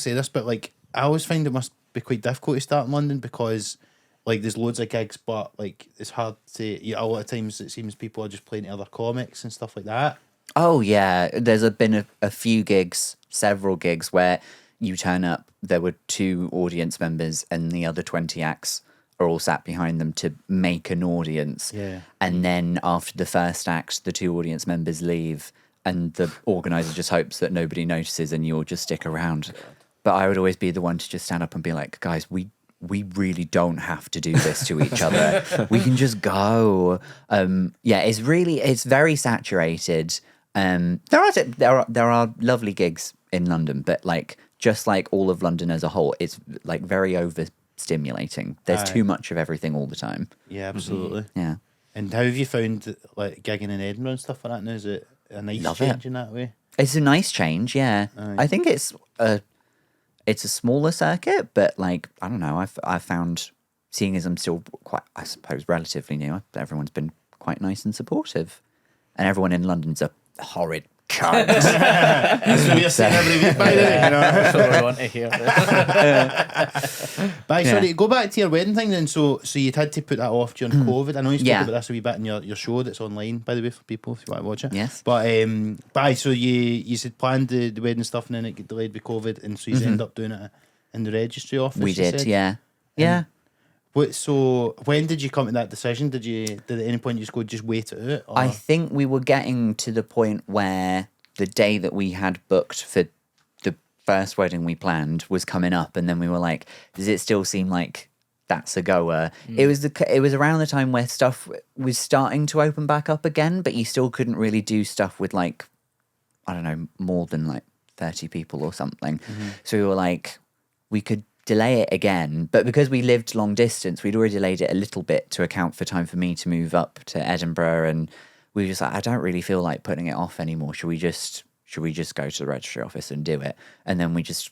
say this, but like I always find it must be quite difficult to start in London because like there's loads of gigs, but like it's hard to. A lot of times it seems people are just playing to other comics and stuff like that. Oh yeah, there's been a few gigs, several gigs where you turn up, there were 2 audience members and the other 20 acts are all sat behind them to make an audience. Yeah. And then after the first act, the 2 audience members leave and the organizer just hopes that nobody notices and you'll just stick around. But I would always be the one to just stand up and be like, guys, we really don't have to do this to each other. We can just go. Yeah, it's very saturated. There are lovely gigs in London, but like just like all of London as a whole, it's like very overstimulating. There's too much of everything all the time. Yeah, absolutely. Yeah. And how have you found like gigging in Edinburgh and stuff like that now? Is it a nice Love it. change in that way? It's a nice change, yeah. Aye. I think it's a smaller circuit, but like I don't know. I've found, seeing as I'm still quite, I suppose, relatively new, everyone's been quite nice and supportive, and everyone in London's a horrid cunt. That's what we're saying every week, by the way. You know? That's what we want to hear. But sorry, go back to your wedding thing then. So you'd had to put that off during COVID. I know you spoke Yeah. about this a wee bit in your show that's online, by the way, for people if you want to watch it. Yes. But so you said planned the wedding stuff and then it got delayed with COVID, and so you ended up doing it in the registry office. We you did, said? yeah. Yeah. So when did you come to that decision? Did at any point you just wait it out? Or? I think we were getting to the point where the day that we had booked for the first wedding we planned was coming up, and then we were like, does it still seem like that's a goer? It was around the time where stuff was starting to open back up again, but you still couldn't really do stuff with like, I don't know, more than like 30 people or something. So we were like, we could delay it again, but because we lived long distance, we'd already delayed it a little bit to account for time for me to move up to Edinburgh, and we were just like, I don't really feel like putting it off anymore. Should we just go to the registry office and do it? And then we just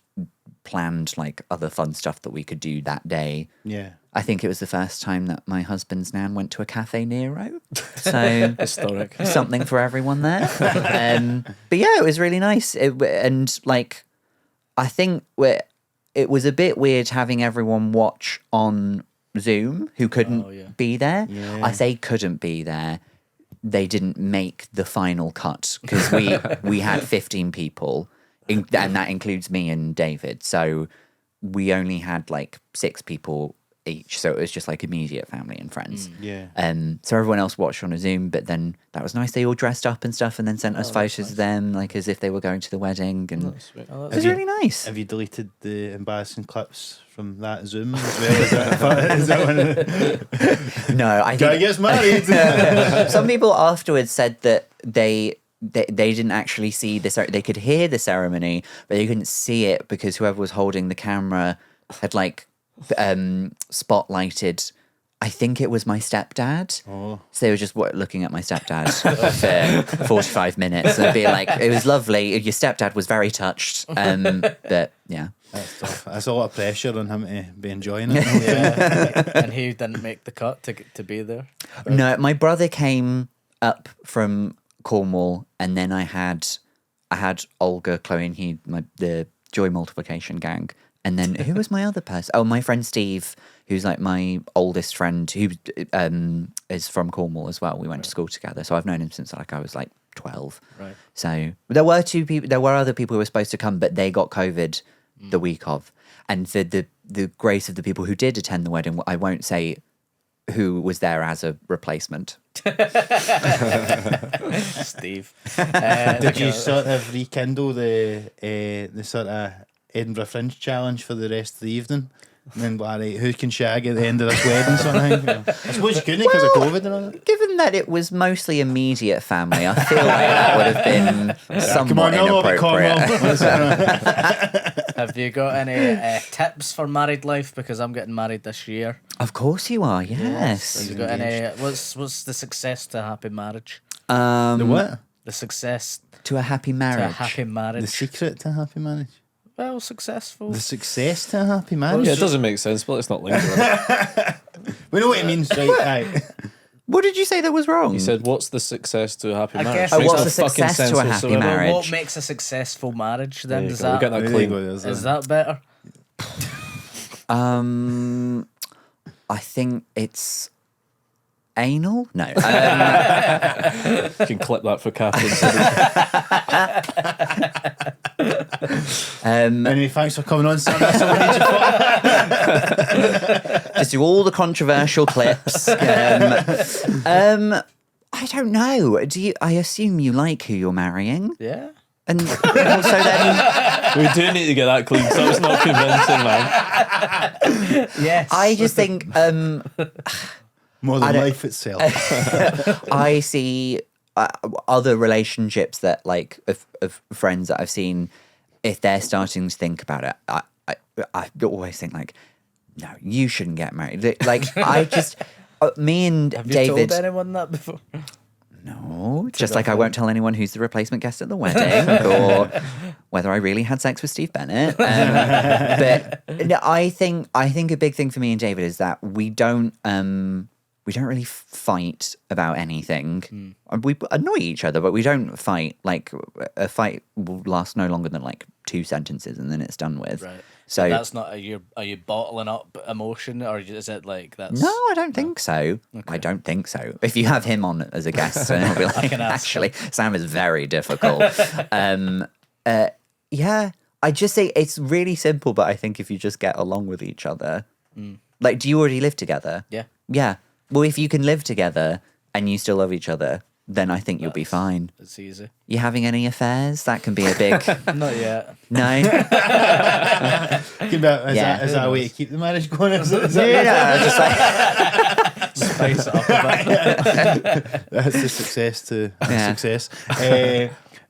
planned like other fun stuff that we could do that day. Yeah. I think it was the first time that my husband's nan went to a Cafe Nero, so Historic. something for everyone there. But yeah, it was really nice. And like, I think it was a bit weird having everyone watch on Zoom who couldn't be there. Yeah. I say couldn't be there. They didn't make the final cut because we had 15 people and that includes me and David. So we only had like 6 people each, so it was just like immediate family and friends. Yeah. So everyone else watched on a Zoom, but then that was nice. They all dressed up and stuff, and then sent us photos of them, like as if they were going to the wedding, and it was really nice. Have you deleted the embarrassing clips from that Zoom as well? Is that one of No, I Guy think gets married. some people afterwards said that they didn't actually see the they could hear the ceremony, but they couldn't see it because whoever was holding the camera had like spotlighted, I think it was my stepdad. So they were just looking at my stepdad for 45 minutes and being like, it was lovely, your stepdad was very touched, but yeah. That's tough. That's a lot of pressure on him to be enjoying it. And he didn't make the cut to be there. No, my brother came up from Cornwall, and then I had Olga, Chloe, and the Joy Multiplication gang. And then who was my other person? Oh, my friend Steve, who's like my oldest friend, who is from Cornwall as well. We went to school together, so I've known him since like I was like 12. Right. So there were 2 people. There were other people who were supposed to come, but they got COVID the week of. And the grace of the people who did attend the wedding, I won't say who was there as a replacement. Steve. Did you sort of rekindle the sort of Edinburgh Fringe challenge for the rest of the evening? And then, all right, who can shag at the end of this wedding sort of thing? I suppose you couldn't because of COVID and all that. Given that it was mostly immediate family, I feel like that would have been somewhat inappropriate. Have you got any tips for married life? Because I'm getting married this year. Of course you are, yes. Have you got any? What's the success to a happy marriage? The what? The success To a happy to marriage. a happy marriage. The secret to a happy marriage? Well, successful. The success to a happy marriage? Yeah, it doesn't make sense, but let's not linger on it. We know what it means, right? Right. What did you say that was wrong? You said, what's the success to a happy I marriage? guess- Makes what's no the fucking success sense to a happy whatsoever. marriage? What makes a successful marriage then? There you Is go. We got that that There you clean. go, there's is that better? I think it's anal? No. You can clip that for Catherine. Anyway, thanks for coming on, son. That's all we need you for. Just do all the controversial clips. I don't know. I assume you like who you're marrying, Yeah. and also then We do need to get that clean, so it's not convincing, man. Yes. I just think More I than don't- life itself. I see other relationships that like of friends that I've seen. If they're starting to think about it, I always think like, no, you shouldn't get married. Like I just me and Have you David. told anyone that before? No, just like I won't tell anyone who's the replacement guest at the wedding or whether I really had sex with Steve Bennett. But no, I think a big thing for me and David is that we don't really fight about anything. We annoy each other, but we don't fight. Like a fight will last no longer than like 2 sentences, and then it's done with. Right. So That's not. Are you bottling up emotion, or is it like that's? no, I don't think so. I don't think so. If you have him on as a guest, then I'll be like, can ask actually, Sam is very difficult. Yeah, I just say it's really simple, but I think if you just get along with each other, like, do you already live together? Yeah. Yeah. Well, if you can live together and you still love each other, then I think you'll be fine. It's easy. You having any affairs? That can be a big Not yet. no. Is Yeah. that a way to keep the marriage going? Is that Yeah, just like Spice it up a bit. That's the success to Yeah. success.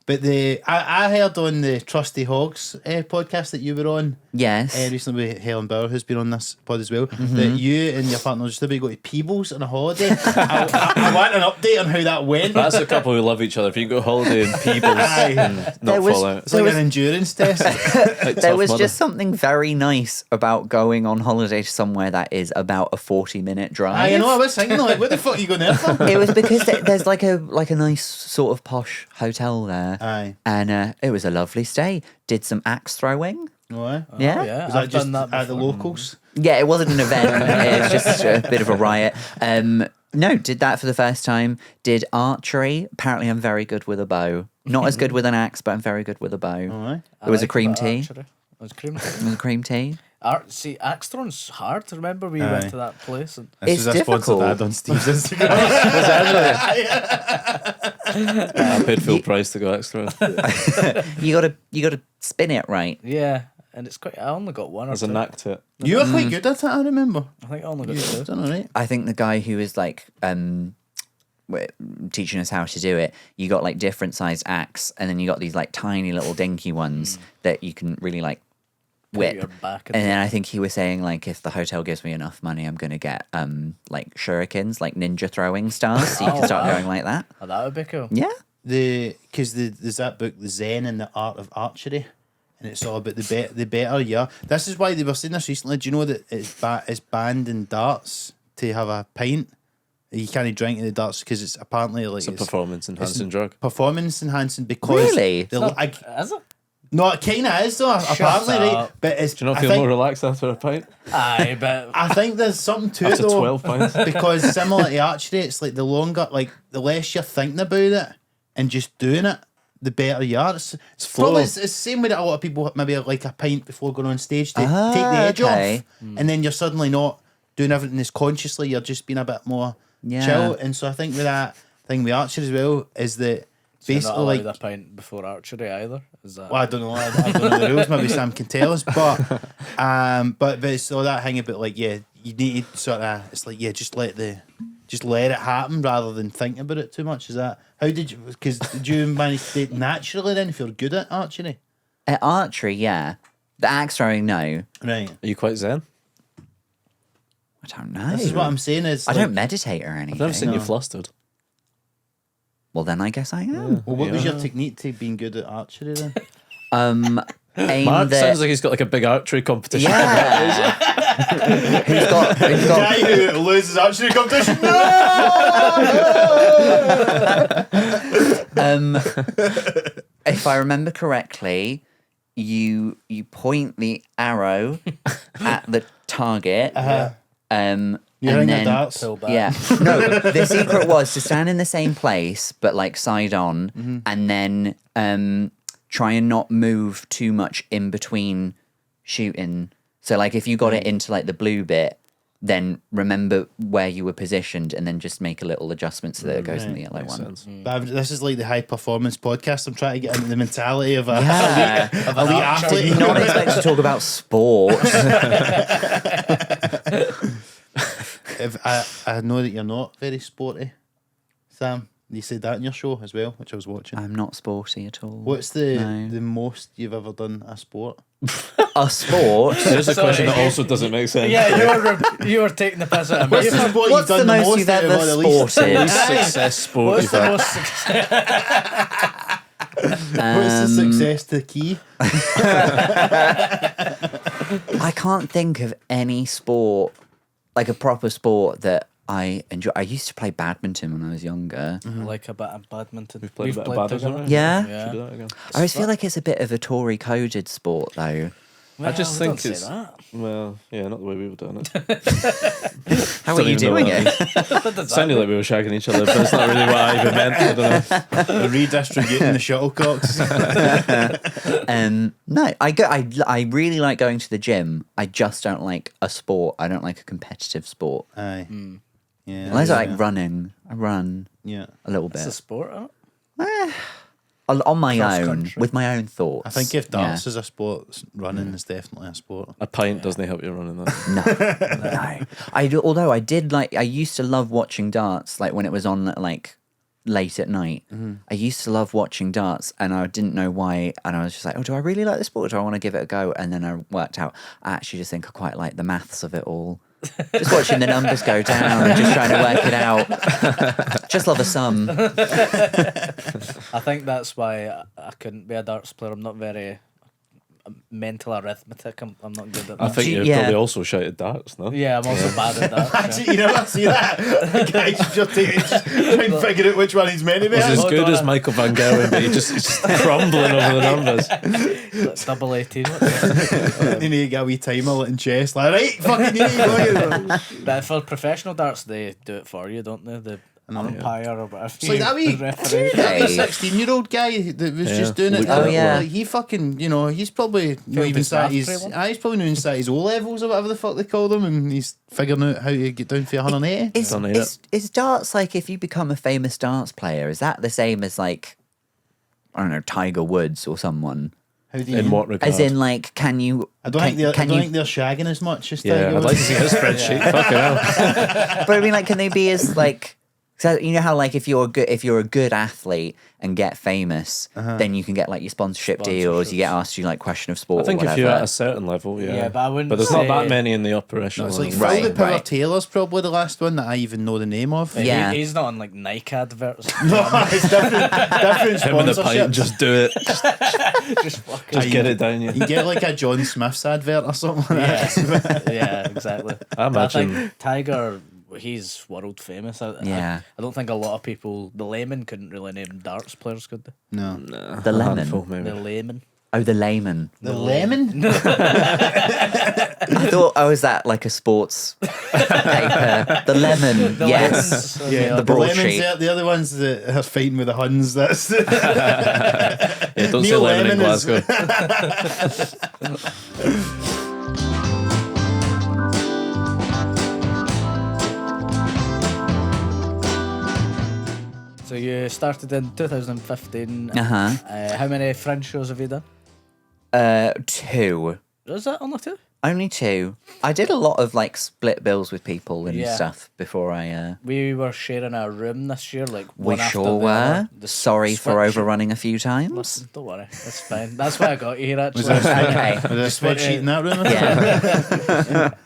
But I heard on the Trusty Hogs podcast that you were on yes. recently with Helen Bauer, who's been on this pod as well, that you and your partner just about to go to Peebles on a holiday. I want an update on how that went. That's a couple who love each other. If you can go holiday in Peebles and There not was- fall out. It's like an endurance test. Like There Tough was Mudder. just something very nice about going on holiday to somewhere that is about a 40-minute drive. I know, I was thinking, like, what the fuck are you going there for? It was because there's like a nice sort of posh hotel there, Aye. and it was a lovely stay. Did some axe throwing. Oh, Yeah. Yeah. Was that I've just done that at the before. locals? Yeah, it wasn't an event. It was just a bit of a riot. No, did that for the first time. Did archery. Apparently, I'm very good with a bow. Not as good with an axe, but I'm very good with a bow. Aye. It was a like cream about tea. archery. It was cream tea. It was a cream tea. See, axe throwing's hard. Remember we Aye. went to that place and This It's is a sponsored difficult. ad on Steve's Instagram. I paid full price to go extra. You gotta spin it right. yeah, and it's quite. I only got one. There's or a two. knack to it. You were quite good at it, I remember. I think I only got You've two. done all right. I think the guy who was like teaching us how to do it, you got like different sized axe, and then you got these like tiny little dinky ones that you can really like whip. Your back And then I think he was saying like, if the hotel gives me enough money, I'm gonna get like shurikens, like ninja throwing stars, so you can start going like that. Oh, that would be cool. Yeah. Because there's that book, The Zen and the Art of Archery, and it's all about the better year. This is why they were saying this recently. Do you know that it's banned in darts to have a pint? You can't drink in the darts because it's apparently like It's a performance enhancing drug. performance enhancing because Really? the, Not- I, Is it? no, it kind of is though. Apparently, right? up. But it's. Do you not I feel think, more relaxed after a pint? Aye, but I think there's something to After it though. 12 pints? Because similar to archery, it's like the longer, like the less you're thinking about it and just doing it, the better you are. It's flow. probably it's the same way that a lot of people maybe like a pint before going on stage to Ah, take the edge okay. off, and then you're suddenly not doing everything as consciously. You're just being a bit more Yeah. chill. And so I think with that thing with archery as well is that you're not basically allowed like. a pint before archery either. Is that? Well, I don't know. I don't know the rules. Maybe Sam can tell us. But it's all that thing about like you need to sort of. It's like just let it happen rather than think about it too much. Is that how did you? Because did you manage to do it naturally then? If you're good at archery, At archery, yeah. The axe throwing, no. right? Are you quite zen? I don't know. This is what I'm saying. Is I like, don't meditate or anything. I've never seen you No. flustered. Well, then I guess I am. Well, what was Yeah. your technique to being good at archery then? Aim Mark the- sounds like he's got like a big archery competition. Yeah. who's got Guy who loses archery competition. if I remember correctly, you point the arrow at the target. You're And hitting then the darts. Pull back. yeah, no. The secret was to stand in the same place, but like side on, Mm-hmm. and then try and not move too much in between shooting. So like if you got Mm. it into like the blue bit, then remember where you were positioned, and then just make a little adjustment so that it goes in the yellow Makes one. sense. But this is like the high performance podcast. I'm trying to get into the mentality of a Yeah. elite athlete. Did not expect to talk about sports. If I know that you're not very sporty, Sam. You said that in your show as well, which I was watching. I'm not sporty at all. What's the No. most you've ever done a sport? A sport? There's a question that Sorry. also doesn't make sense. Yeah, you were taking the piss out of me. What's the sport What's you've done the the most most you've out of ever or the least? sported? Least success sport What's you've the had. most success? What's the success to the key? I can't think of any sport, like a proper sport that I enjoy. I used to play badminton when I was younger. Like a bit of badminton. We've played a bit of badminton, together. right? Yeah. Yeah. Should do that again. I always feel like it's a bit of a Tory coded sport, though. Well, I just don't think say it's that. well, yeah, not the way we were doing it. How are Don't you even know doing what it? It sounded like we were shagging each other, but it's not really what I even meant. I don't know. They're redistributing the shuttlecocks. No, I really like going to the gym. I just don't like a sport. I don't like a competitive sport. Aye. Yeah. Unless I yeah. like running. I run Yeah. a little It's a bit. sport, isn't it? On my Cross own, country. with my own thoughts. I think if darts Yeah. is a sport, running is definitely a sport. A pint doesn't help you running that. No. Although I did like, I used to love watching darts, like when it was on like late at night. I used to love watching darts and I didn't know why. And I was just like, oh, do I really like the sport? Do I want to give it a go? And then I worked out, I actually just think I quite like the maths of it all. Just watching the numbers go down and just trying to work it out. Just love a sum. I think that's why I couldn't be a darts player. I'm not very. mental arithmetic. I'm not good at that. I think you Yeah. probably also shouted darts, no? Yeah, I'm also bad at that. Actually, you never see that. The guy's just trying to figure out which one he's meant to be. He's as Hold good on. as Michael Van Gerwen, but he's just crumbling over the numbers. Like double 18. What's that? You need to get a wee timer like in chess. Like, right, fucking you need to go. But for professional darts, they do it for you, don't they? The umpire or whatever. It's like that wee the referee. Hey. 16-year-old guy that was Yeah. just doing it. Oh, yeah. Like, he fucking, he's probably not Failed even his sat math his, pre-one. he's probably not even sat his O levels or whatever the fuck they call them, and he's figuring out how to get down for 180. Is, Don't need is darts like, if you become a famous darts player, is that the same as like, I don't know, Tiger Woods or someone? How do you In what regard? As in, like, can you? I don't think they're shagging as much as Yeah, Tiger I'd like to Woods. see his spreadsheet. Fucking hell. But I mean, like, can they be as like? So you know how like if you're a good athlete and get famous, then you can get like your sponsorship deals. You get asked to do like question of sport. I think or if whatever. you're at a certain level, yeah. Yeah, but I wouldn't But there's not say- that many in the upper echelon. It's like anyway. Right, Phil the Power right. Taylor's probably the last one that I even know the name of. Yeah. He's not on like Nike adverts. No, it's different Him and the pint, sponsorships. just do it. Just fucking. Just get it down, You yeah. get like a John Smith's advert or something like that. Yeah, exactly. I But I imagine. think Tiger, he's world famous. Yeah. I don't think a lot of people, the layman couldn't really name darts players, could they? No. The lemon. handful, The maybe. layman. Oh, the layman. The lemon? I thought, oh, is that like a sports paper? The lemon. The Yes. lemons, Yeah, The the lemons, broadsheet. the other ones that are fighting with the Huns. That's Yeah, don't say Neil lemon in Lemon is- Glasgow. So you started in 2015. Uh-huh. How many Fringe shows have you done? 2. Was that only 2? Only 2. I did a lot of like split bills with people and Yeah. stuff before I. We were sharing a room this year, like We one after sure the were. other. The Sorry for switch- overrunning a few times. Listen, don't worry, that's fine. That's why I got you here actually. Okay. was there a spreadsheet in that room.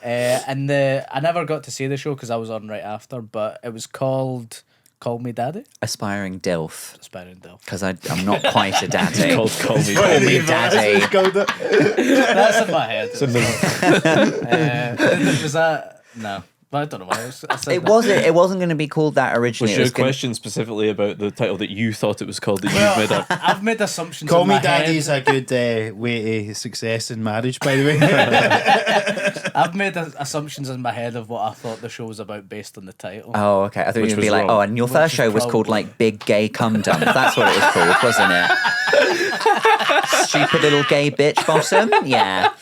Yeah. And I never got to see the show because I was on right after, but it was called Call Me Daddy. Aspiring DILF. Aspiring Delph. Because I'm not quite a daddy. Called Call Me. Call me daddy. That's in my head. Was that no? But I don't know why. I said It that. wasn't. It wasn't going to be called that originally. Was It your was gonna- question specifically about the title that you thought it was called that you've made up? I've made assumptions. Call in Me my Daddy head. is a good way to success in marriage, by the way. I've made assumptions in my head of what I thought the show was about based on the title. Oh, okay. I thought Which you were going to be was like, wrong. oh, and your Which first is show was called probably- like Big Gay Cum Dump. That's what it was called, wasn't it? Stupid little gay bitch bottom. Yeah.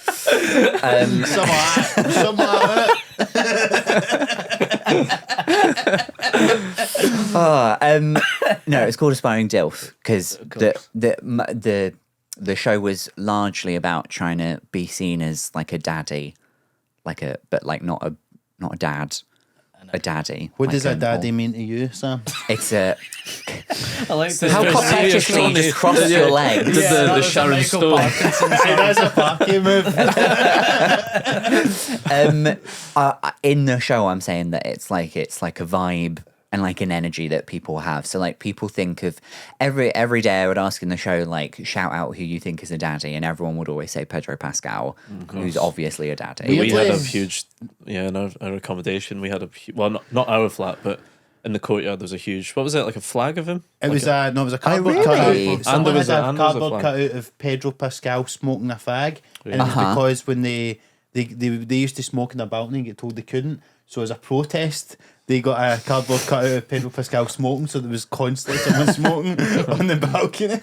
Something like that. No, it's called Aspiring DILF because course. the show was largely about trying to be seen as like a daddy, but not a dad, a daddy. What like does a an daddy old- mean to you, Sam? It's a I like It's how very serious, coquettishly you Tony. just cross your legs. Did Yeah, the that was a Sharon Michael Stone. Parkinson Hey, that's a parky move. In the show, I'm saying that it's like a vibe and like an energy that people have. So like people think of every day I would ask in the show, like, shout out who you think is a daddy, and everyone would always say Pedro Pascal, who's obviously a daddy. We had a Weirdly- huge, in our accommodation, we had not our flat, but in the courtyard there was a huge, what was it, like a flag of him? It was Like a cardboard really? cutout. And Someone there was had a a cardboard flag. cutout of Pedro Pascal smoking a fag, and it was Uh-huh. because when they used to smoke in their balcony and get told they couldn't, so as a protest they got a cardboard cutout of Pedro Pascal smoking, so there was constantly someone smoking on the balcony.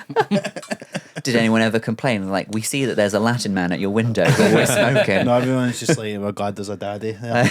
Did anyone ever complain? Like, we see that there's a Latin man at your window, always smoking. No, everyone's just like, "We're glad there's a daddy." Yeah.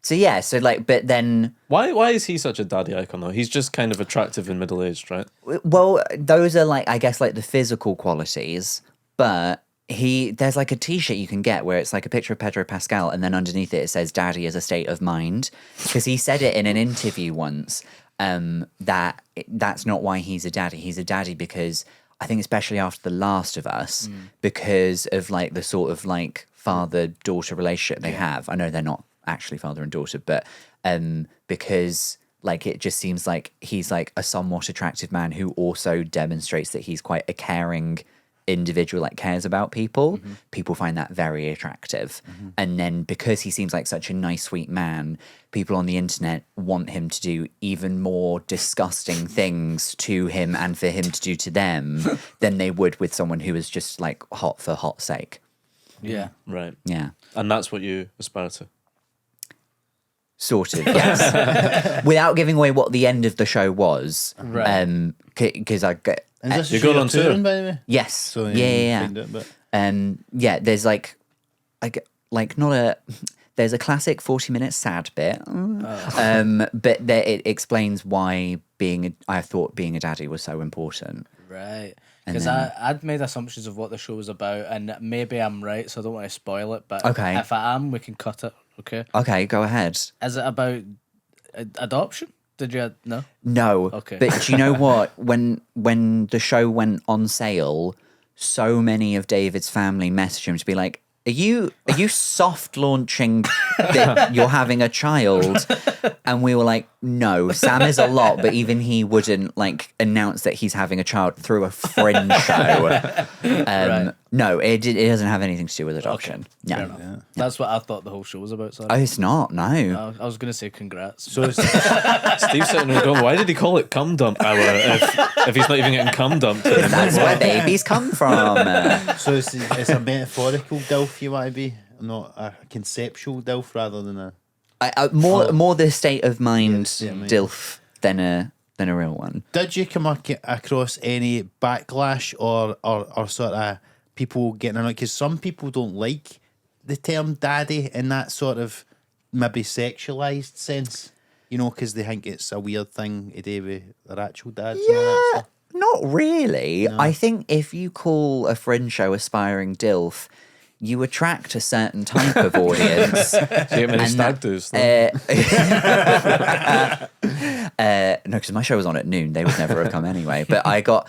So yeah, so like, but then, Why is he such a daddy icon though? He's just kind of attractive and middle aged, right? well, those are like, I guess, like the physical qualities, but there's like a t-shirt you can get where it's like a picture of Pedro Pascal and then underneath it says daddy is a state of mind, because he said it in an interview once, that's not why he's a daddy because I think especially after The Last of Us, because of like the sort of like father-daughter relationship they have. I know they're not actually father and daughter, but because like it just seems like he's like a somewhat attractive man who also demonstrates that he's quite a caring individual like cares about people, people find that very attractive. And then because he seems like such a nice, sweet man, people on the internet want him to do even more disgusting things to him and for him to do to them than they would with someone who is just like hot for hot's sake. Yeah. Right. Yeah. And that's what you aspire to. Sort of, yes. Without giving away what the end of the show was. Right. Because I get... Is this You're a show going on tour? touring, by the way? Yes. So yeah. find it, but Yeah, there's like not a... There's a classic 40-minute sad bit, but there, it explains why I thought being a daddy was so important. Right. And Because then- I'd made assumptions of what the show was about, and maybe I'm right, so I don't want to spoil it. But Okay. if I am, we can cut it. Okay. Okay, go ahead. Is it about adoption? Did you know? No. Okay. But do you know what? When the show went on sale, so many of David's family messaged him to be like, Are you soft launching that you're having a child? And we were like, no, Sam is a lot, but even he wouldn't like announce that he's having a child through a Fringe show. Right. No, it doesn't have anything to do with adoption. Fair No. enough. That's what I thought the whole show was about. Sorry. Oh, it's not. No. I was going to say congrats. so it's, Steve's sitting there going, why did he call it cum dump hour if he's not even getting cum dumped? That's where babies come from. it's a metaphorical DILF you want to be, not a conceptual DILF rather than a. More the state of mind Yeah, mate. DILF than a real one. Did you come across any backlash or sort of people getting on it? Because some people don't like the term daddy in that sort of maybe sexualised sense, you know, because they think it's a weird thing to do with their actual dads. And all that Yeah, stuff. not really. I think if you call a Fringe show aspiring DILF, you attract a certain type of audience. Do you get many And stag do's? No, because my show was on at noon. They would never have come anyway. But I got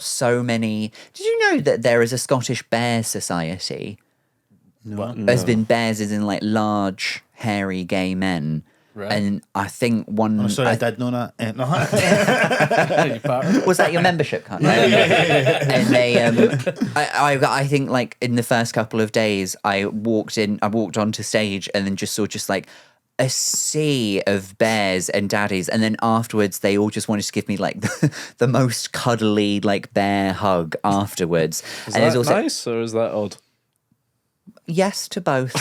so many. Did you know that there is a Scottish Bear Society? No. There's been bears as in like large, hairy gay men. Right. And I think one. I'm sorry, I did know that. No. You part? Was that your membership card? No. And they, I think like in the first couple of days, I walked onto stage and then just saw just like a sea of bears and daddies, and then afterwards they all just wanted to give me like the most cuddly like bear hug afterwards. Is and that nice or is that odd? Yes to both.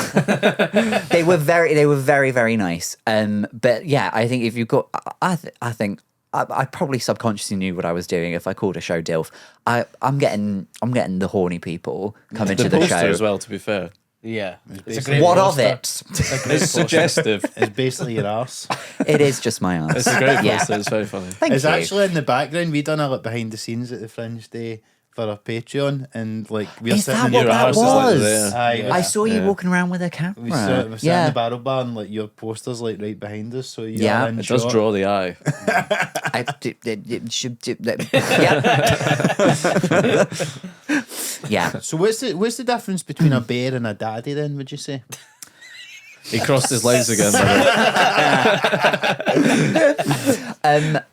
They were very, very nice. But yeah, I think if you got, I think I probably subconsciously knew what I was doing if I called a show DILF. I'm getting the horny people come into the poster show. as well, to be fair. Yeah. What of poster. it? It's a great It's poster. suggestive. It's basically your arse. It is just my ass. It's a great Yeah. poster. It's very funny. Thank It's you. actually in the background. We done a like behind the scenes at the Fringe Day for our Patreon, and like we're Is sitting that in what your that arse is like was? there. Aye, I saw you Yeah. walking around with a camera. we sat in yeah. the barrel bar, and like your poster's like right behind us. So you're Yeah. in It does shot. draw the eye. Yeah. So what's the difference between a bear and a daddy then? Would you say? He crossed his legs again.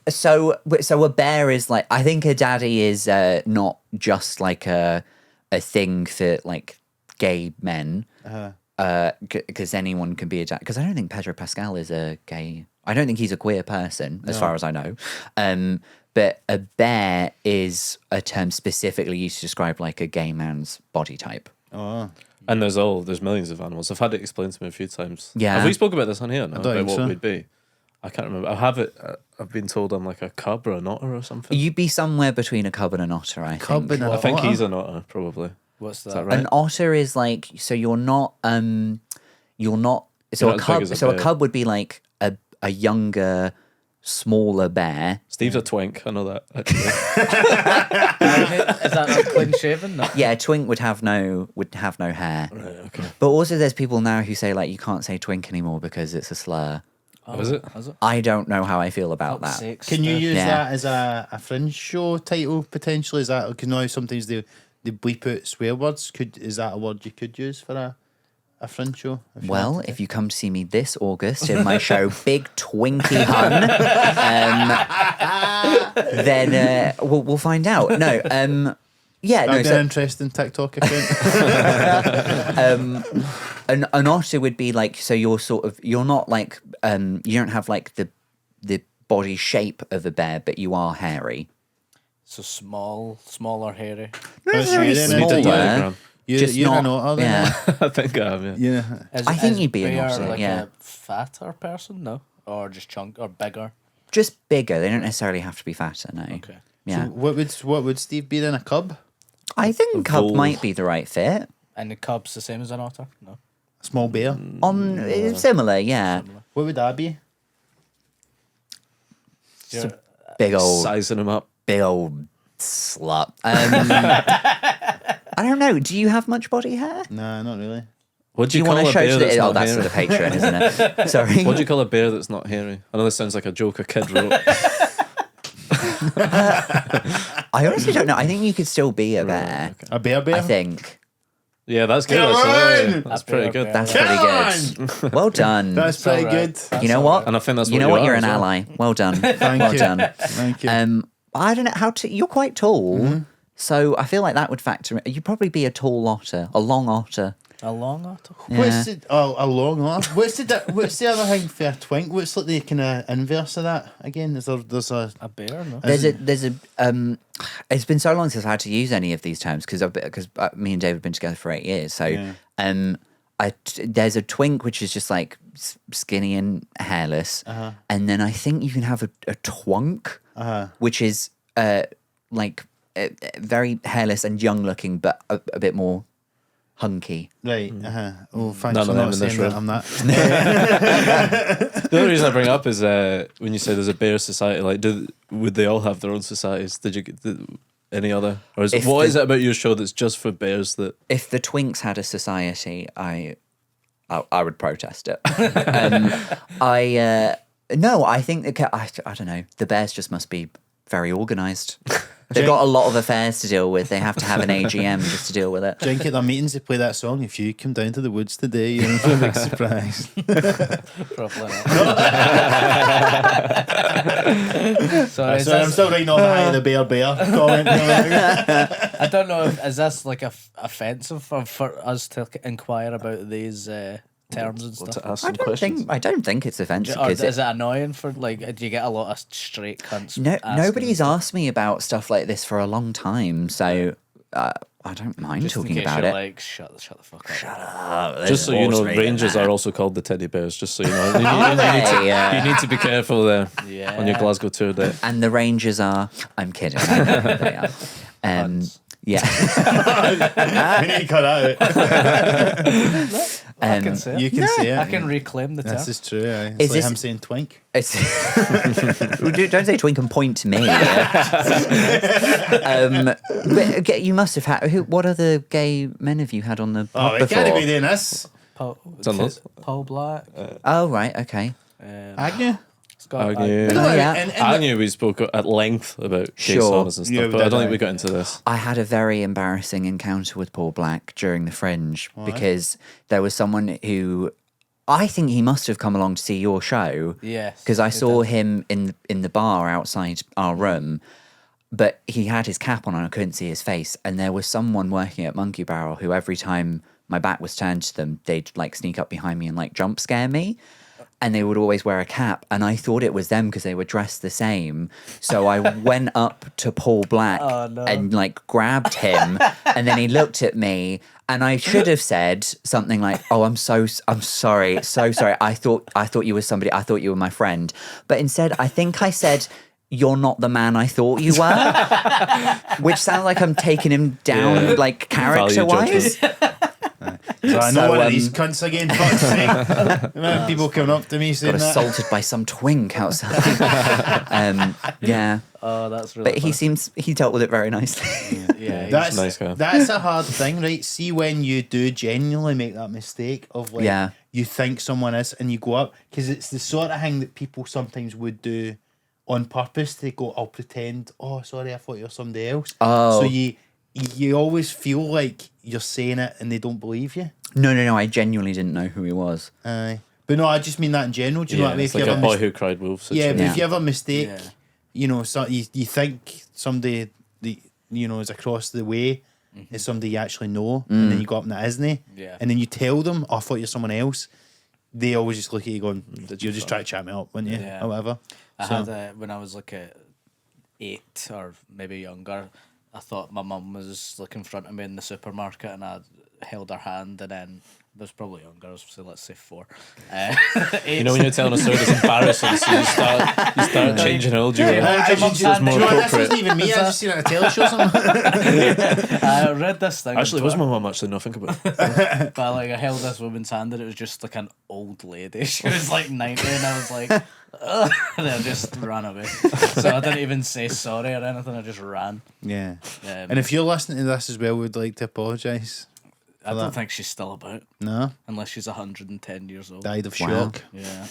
So a bear is like, I think a daddy is not just like a thing for like gay men. Because anyone can be a dad. Because I don't think Pedro Pascal is a gay. I don't think he's a queer person, as far as I know. But a bear is a term specifically used to describe like a gay man's body type. Oh, And there's millions of animals. I've had it explained to me a few times. Yeah. Have we spoke about this on here? No, don't about think what so. we'd be. I can't remember. I have it. I've been told I'm like a cub or an otter or something. You'd be somewhere between a cub and an otter, I Cub think. and I think otter? he's an otter, probably. What's Is that? that right? An otter is like, so you're not so You're a not as big cub as a so a bear. cub would be like a younger, smaller bear. Steve's a twink. I know that. Actually. Is that not clean shaven? No. Yeah, a twink would have no hair. Right, okay. But also there's people now who say like you can't say twink anymore because it's a slur. Oh, is it? Is it? I don't know how I feel about Fuck's that. sakes. can you use Yeah. that as a Fringe show title potentially? Is that because now sometimes they bleep out swear words? Is that a word you could use for a Fringe show? If you Well, wanted to? if you come to see me this August in my show Big Twinkie Hun, then we'll find out. No, Yeah, That'd no. be So, an interesting TikTok account. an otter would be like, so you're not like you don't have like the body shape of a bear, but you are hairy. So smaller, hairy. Not That's necessarily you then, Need a smaller. diagram. You're not, an otter then. yeah. I think I have, yeah. Yeah. I think you'd be an bear otter, like yeah. a fatter person, no, or just chunk or bigger. Just bigger. They don't necessarily have to be fatter. No. Okay. Yeah. So what would Steve be then? A cub? I think cub vole. might be the right fit. And the cub's the same as an otter, no. A small bear? Similar, yeah. What would that be? You're- Big old Sizing them up. slut. I don't know. Do you have much body hair? Nah, not really. What Do do you you call want to a show bear that's that? Oh, not that's for hairy? the Patreon, isn't it? Sorry. What do you call a bear that's not hairy? I know this sounds like a joke a kid wrote. I honestly don't know. I think you could still be a bear. A bear? I think Yeah, that's good. Come actually. on! That's pretty good. that's Come pretty good. Well done. That's pretty alright. good. You know what? And I think that's You what know you what? are You're an as well. ally. Well done. Thank well you. done. Thank you. I don't know how to. You're quite tall, so I feel like that would factor in. You'd probably be a tall otter, a long otter. A long otter. What's the a long otter? What's the other thing for a twink? What's like the kind of inverse of that again? There's a A bear, no. There's a. It's been so long since I had to use any of these terms because me and David have been together for 8 years. So Yeah. there's a twink which is just like skinny and hairless, and then I think you can have a twunk, which is like very hairless and young looking, but a bit more hunky. right. Oh, thanks None for of them not in this saying that. room. I'm not. The only reason I bring it up is when you say there's a bear society, like, would they all have their own societies? Did you get any other? Or is what is it about your show that's just for bears that. If the twinks had a society, I would protest it. No, I think I don't know. The bears just must be very organised. They've got a lot of affairs to deal with. They have to have an AGM just to deal with it. Drink at their meetings, they play that song. If you come down to the woods today, you're in for a big surprise. Probably not. Sorry, So I'm still writing off the high of the bear comment. I don't know if is this like offensive for us to inquire about these terms and To stuff. ask I some questions. don't think it's offensive. Or 'cause is it annoying for like? Do you get a lot of straight cunts? No, asking nobody's stuff? asked me about stuff like this for a long time, so I don't mind Just in talking case about you're it. like, shut the fuck up. Just so you know, rangers are also called the teddy bears. Just so you know, you need to be careful there Yeah. on your Glasgow tour day. And the Rangers are. I'm kidding. I know who they are. Yeah. We need to cut that out. I can say it. You can say it. I can reclaim the term. This is true. It's Is like this- him saying twink. It's don't say twink and point to me. But you must have had. What other gay men have you had on the Oh, pod it before? can't be doing this. Done those? Paul Black. Oh right, okay. Agnew? Scott, Agnew. Oh, yeah. And I knew we spoke at length about gay Sure. saunas and stuff, Yeah, we but I did, don't think aye. we got into this. I had a very embarrassing encounter with Paul Black during the Fringe because there was someone who I think he must have come along to see your show. Yes, Because I he saw did. him in the bar outside our room, but he had his cap on and I couldn't see his face. And there was someone working at Monkey Barrel who every time my back was turned to them, they'd like sneak up behind me and like jump scare me. And they would always wear a cap, and I thought it was them because they were dressed the same. So I went up to Paul Black and like grabbed him, and then he looked at me, and I should have said something like, "Oh, I'm sorry, so sorry. I thought you were somebody. I thought you were my friend." But instead, I think I said, "You're not the man I thought you were," which sounds like I'm taking him down like character wise. So I know So, one of these cunts again. Fuck's sake. Imagine people coming up to me saying Got that. assaulted by some twink outside. Yeah. Oh, that's really. But he dealt with it very nicely. Yeah, That's Nice guy. That's a hard thing, right? See, when you do genuinely make that mistake of like Yeah. you think someone is and you go up, because it's the sort of thing that people sometimes would do on purpose. They go, "I'll pretend. Oh, sorry, I thought you were somebody else." Oh. So you always feel like you're saying it and they don't believe you. No. I genuinely didn't know who he was. Aye. But no, I just mean that in general. Do you know what I mean? It's like a boy who cried wolf Yeah, situation. but Yeah. if you have a mistake, Yeah. you know, so you think somebody is across the way is somebody you actually know, and then you go up and that isn't, Yeah. and then you tell them, oh, I thought you're someone else. They always just look at you going, Did you're you just fuck? trying to chat me up, weren't you? Yeah. Or whatever. I So- had when I was like 8 or maybe younger, I thought my mum was like in front of me in the supermarket, and I held her hand, and then I was probably younger, so let's say 4. You know when you're telling a story that's embarrassing, so you start changing how old you Yeah. are. Hold your mum's It's hand. more Do you know what, this appropriate. wasn't even me, I just seen it on a telly show or something. I read this thing. Actually, it on was Twitter, my mum. Actually, no, think about it. but like I held this woman's hand, and it was just like an old lady. She was like 90, and I was like, ugh, and I just ran away. So I didn't even say sorry or anything. I just ran. Yeah. Um, And if you're listening to this as well, we'd like to apologise. I don't that. think she's still about, No? unless she's 110 years old. Died of Wow. shock. Yeah.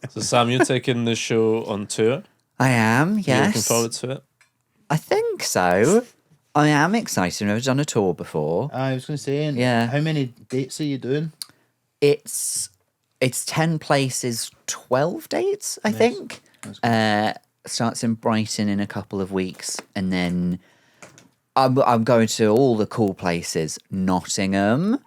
So, Sam, you're taking the show on tour. I am, You're looking yes. forward to it. I think so. I am excited. I've never done a tour before. I was going to say, Yeah. how many dates are you doing? It's 10 places, 12 dates, I think. Starts in Brighton in a couple of weeks, and then I'm going to all the cool places. Nottingham,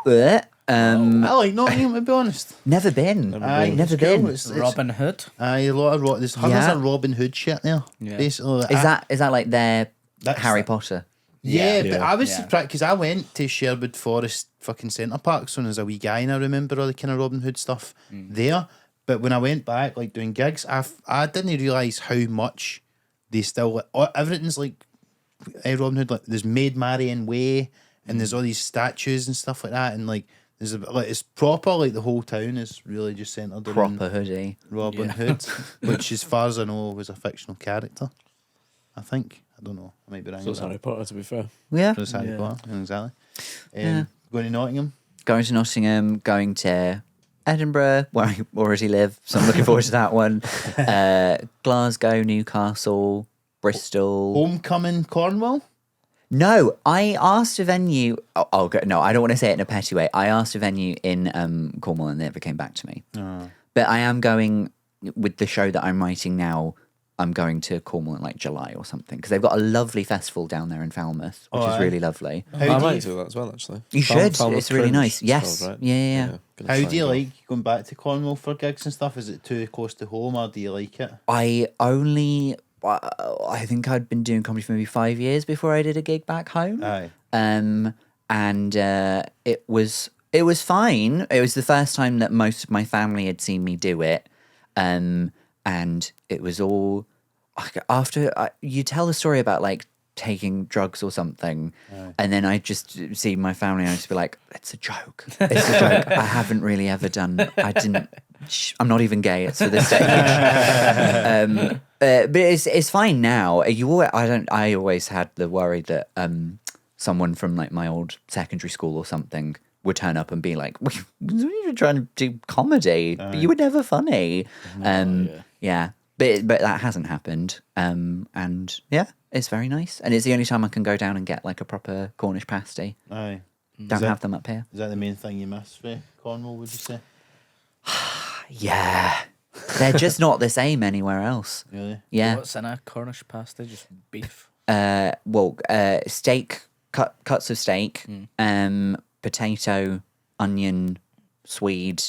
but I like Nottingham, to be honest. never been. Aye, Never it's cool. been. It's- Robin Hood. Aye, a lot of there's hundreds Yeah. of Robin Hood shit there. Yeah. Basically, Is that like their That's Harry the- Potter? Yeah, Yeah. but I was Yeah. surprised because I went to Sherwood Forest fucking Centre Park when I was a wee guy, and I remember all the kind of Robin Hood stuff there. But when I went back, like doing gigs, I didn't realise how much they still everything's like Robin Hood. Like there's Maid Marian Way, and there's all these statues and stuff like that, and like there's like it's proper. Like the whole town is really just centred around Proper hoodie. Robin Yeah. Hood, which, as far as I know, was a fictional character. I think. I don't know. I might be wrong. So it's Harry Potter, to be fair. Yeah. It's Harry Yeah. Potter, exactly. Yeah. Going to Nottingham. Going to Nottingham, going to Edinburgh, where I already live, so I'm looking forward to that one. Glasgow, Newcastle, Bristol. Homecoming, Cornwall. No, I asked a venue. Oh, no, I don't want to say it in a petty way. I asked a venue in Cornwall, and they never came back to me. But I am going with the show that I'm writing now. I'm going to Cornwall in like July or something because they've got a lovely festival down there in Falmouth, which Oh, is aye. really lovely. How I do might you, do that as well, actually. You should. Falmouth It's really Fringe, nice. it's Yes. called, right? Yeah. gonna how try do you and go. like going back to Cornwall for gigs and stuff? Is it too close to home, or do you like it? I think I'd been doing comedy for maybe 5 years before I did a gig back home. Aye. And it was fine. It was the first time that most of my family had seen me do it, and it was all after you tell the story about like taking drugs or something, and then I just see my family and I just be like, it's a joke. It's a joke. I haven't really ever done. I didn't. I'm not even gay. It's for this stage. But it's fine now. I always had the worry that someone from like my old secondary school or something would turn up and be like, "You were trying to do comedy, but you were never funny." Yeah, but that hasn't happened. And yeah, it's very nice, and it's the only time I can go down and get like a proper Cornish pasty. Aye. Don't have them up here. Is that the main thing you miss for Cornwall, would you say? Yeah, they're just not the same anywhere else. Really? Yeah. What's in a Cornish pasty? Just beef. Steak, cuts of steak, potato, onion, swede,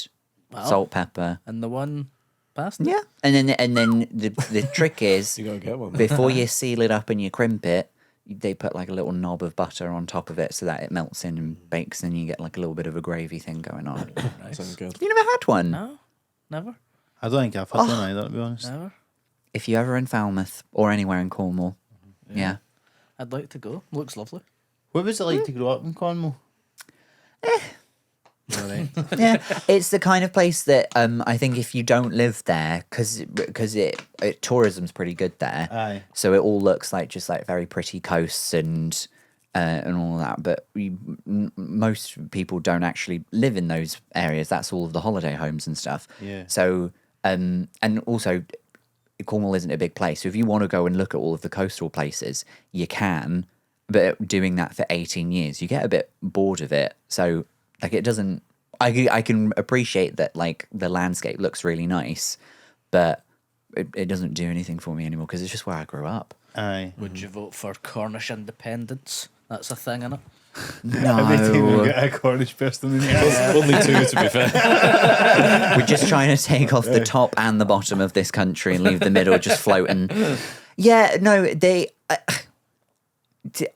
Wow. salt, pepper. And the one pasty? Yeah, and then the trick is You gotta get one. before you seal it up and you crimp it, they put like a little knob of butter on top of it so that it melts in and bakes, and you get like a little bit of a gravy thing going on. Sounds good. You never had one? No, never. I don't think I've had one either, to be honest. Never. If you're ever in Falmouth or anywhere in Cornwall, yeah. I'd like to go. Looks lovely. What was it like to grow up in Cornwall? Alright. Yeah, it's the kind of place that I think if you don't live there, because tourism's pretty good there. Aye. So it all looks like just like very pretty coasts and all that. But most people don't actually live in those areas. That's all of the holiday homes and stuff. Yeah. So and also Cornwall isn't a big place. So if you want to go and look at all of the coastal places, you can. But doing that for 18 years, you get a bit bored of it. So like it doesn't. I can appreciate that like the landscape looks really nice, but it doesn't do anything for me anymore because it's just where I grew up. Aye. Would you vote for Cornish independence? That's a thing, innit? Every time we No, get a Cornish person in here. Only two, to be fair. we're just trying to take off the top and the bottom of this country and leave the middle just floating. Yeah, no,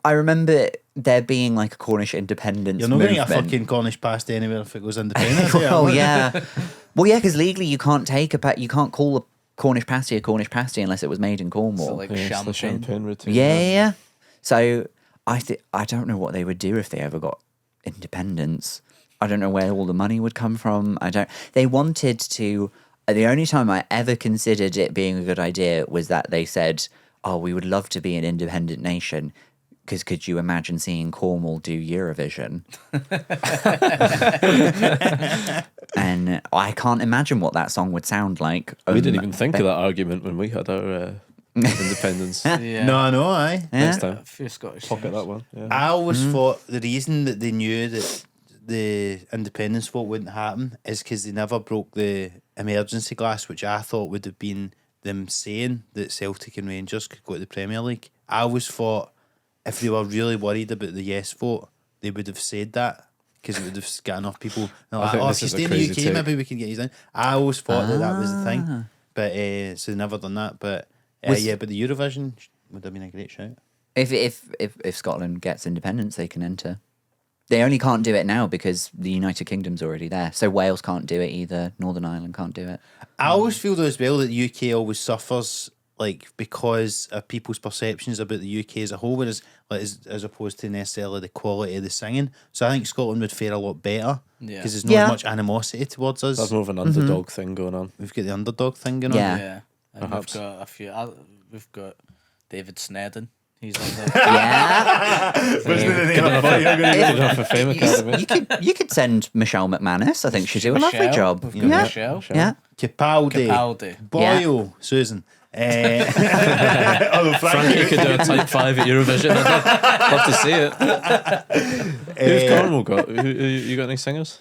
I remember there being like a Cornish independence You're not going to movement. get a fucking Cornish pasty anywhere if it goes independent. Oh yeah, well yeah, because legally you can't you can't call a Cornish pasty unless it was made in Cornwall. So like Yeah, it's the champagne. champagne routine. yeah. So I don't know what they would do if they ever got independence. I don't know where all the money would come from. They wanted to. The only time I ever considered it being a good idea was that they said, "Oh, we would love to be an independent nation." Because could you imagine seeing Cornwall do Eurovision? And I can't imagine what that song would sound like. We didn't even think of that argument when we had our independence. Yeah. No, I know, aye. Next Yeah. time, A few Scottish pocket singers. that one. Yeah. I always thought the reason that they knew that the independence vote wouldn't happen is because they never broke the emergency glass, which I thought would have been them saying that Celtic and Rangers could go to the Premier League. I always thought if they were really worried about the yes vote, they would have said that because it would have got enough people. They're like, think oh, this if you is a stay in the crazy UK, take. maybe we can get you in. I always thought that was the thing, but so they never done that. But yeah, but the Eurovision would have been a great shout. If Scotland gets independence, they can enter. They only can't do it now because the United Kingdom's already there. So Wales can't do it either. Northern Ireland can't do it. I always feel though as well that the UK always suffers like because of people's perceptions about the UK as a whole, whereas like, as opposed to necessarily the quality of the singing. So I think Scotland would fare a lot better Yeah. because there's not Yeah. as much animosity towards us. That's more of an underdog thing going on. We've got the underdog thing going on. Yeah. Yeah. And Perhaps. we've got a few. We've got David Snedden. He's on the. Yeah. Good job for Fame Academy. you could send Michelle McManus. I think she'd do a lovely Michelle. job. We've got Yeah. Michelle. Yeah. Capaldi, Capaldi. Boyle, Susan. Frankie could do a type 5 at Eurovision. I'd love to see it. Who's Cornwall got? You got any singers?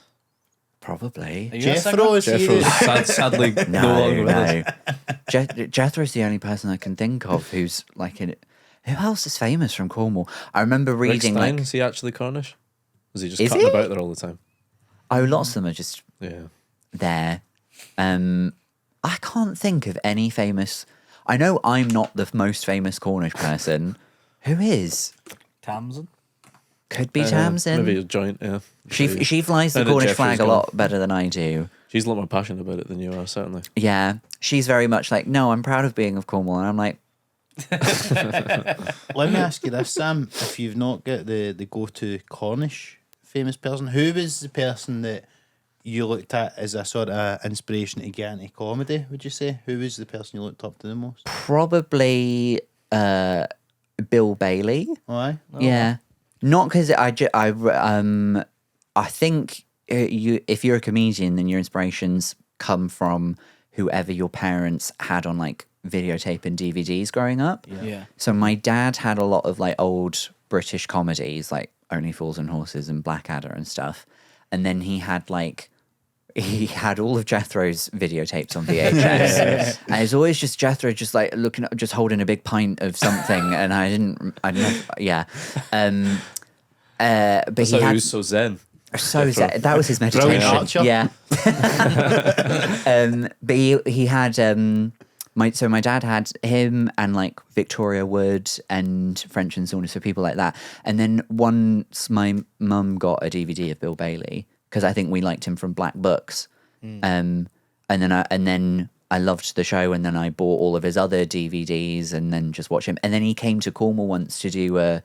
Probably. Are you a singer? Jethro is Jethro's here. sadly no No, longer with us. no. Jethro's the only person I can think of who's like in it. Who else is famous from Cornwall? I remember Rick reading Stein, like, is he actually Cornish? Is he just Is cutting he? about there all the time? oh, lots of them are just Yeah. there. I can't think of any famous. I know I'm not the most famous Cornish person. Who is? Tamsin. Could be Tamsin. Maybe a joint, yeah. She flies the Now that Cornish Jeffrey's flag a gone. lot better than I do. She's a lot more passionate about it than you are, certainly. Yeah, she's very much like, no, I'm proud of being of Cornwall, and I'm like, Let me ask you this, Sam. If you've not got the go-to Cornish famous person, who was the person that you looked at as a sort of inspiration to get into comedy, would you say? Who was the person you looked up to the most? probably Bill Bailey. Oh, aye? Yeah, not because I think if you're a comedian, then your inspirations come from whoever your parents had on like videotape and DVDs growing up. Yeah. So my dad had a lot of like old British comedies like Only Fools and Horses and Blackadder and stuff. And then he had all of Jethro's videotapes on VHS. And it's always just Jethro just like looking up, just holding a big pint of something. And I never, yeah. But That's he how had he was so zen. so Jethro. that was his Brilliant meditation. archer. Yeah. But he had my dad had him and like Victoria Wood and French and Saunders, so people like that. And then once my mum got a DVD of Bill Bailey because I think we liked him from Black Books, and then I loved the show, and then I bought all of his other DVDs and then just watched him. And then he came to Cornwall once to do a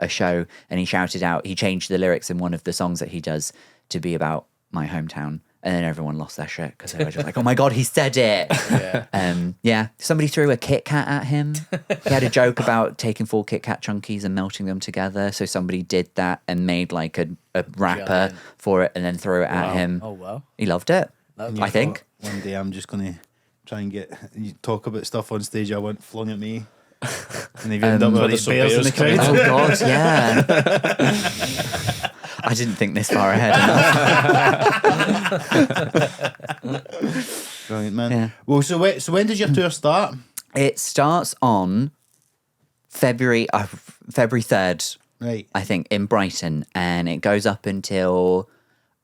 show, and he shouted out. He changed the lyrics in one of the songs that he does to be about my hometown. And then everyone lost their shit because they were just like, "Oh my god, he said it!" Yeah. Somebody threw a Kit Kat at him. He had a joke about taking 4 Kit Kat chunkies and melting them together. So somebody did that and made like a wrapper Brilliant. for it and then threw it at him. Oh wow. He loved it. That I think. One day I'm just going to try and you talk about stuff on stage I want flung at me. And they've ended up with all these bears in the crowd. Oh god, yeah. I didn't think this far ahead enough. Brilliant, man. Yeah. Well, so when does your tour start? It starts on February 3rd, Right. I think, in Brighton, and it goes up until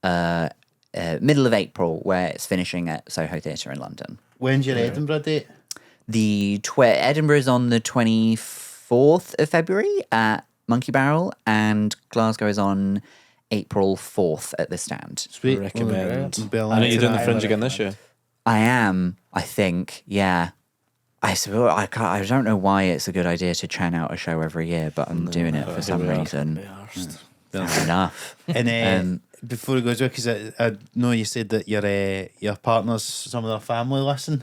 middle of April, where it's finishing at Soho Theatre in London. When's your Edinburgh date? Edinburgh is on the 24th of February at Monkey Barrel, and Glasgow is on April 4th at the Stand. Sweet. Recommend. Well, I know you're doing the I Fringe would again this year. I am, I think, yeah. I suppose I don't know why it's a good idea to churn out a show every year, but I'm doing it for some reason. Fair enough. And before it goes, because I know you said that your partners, some of their family listen.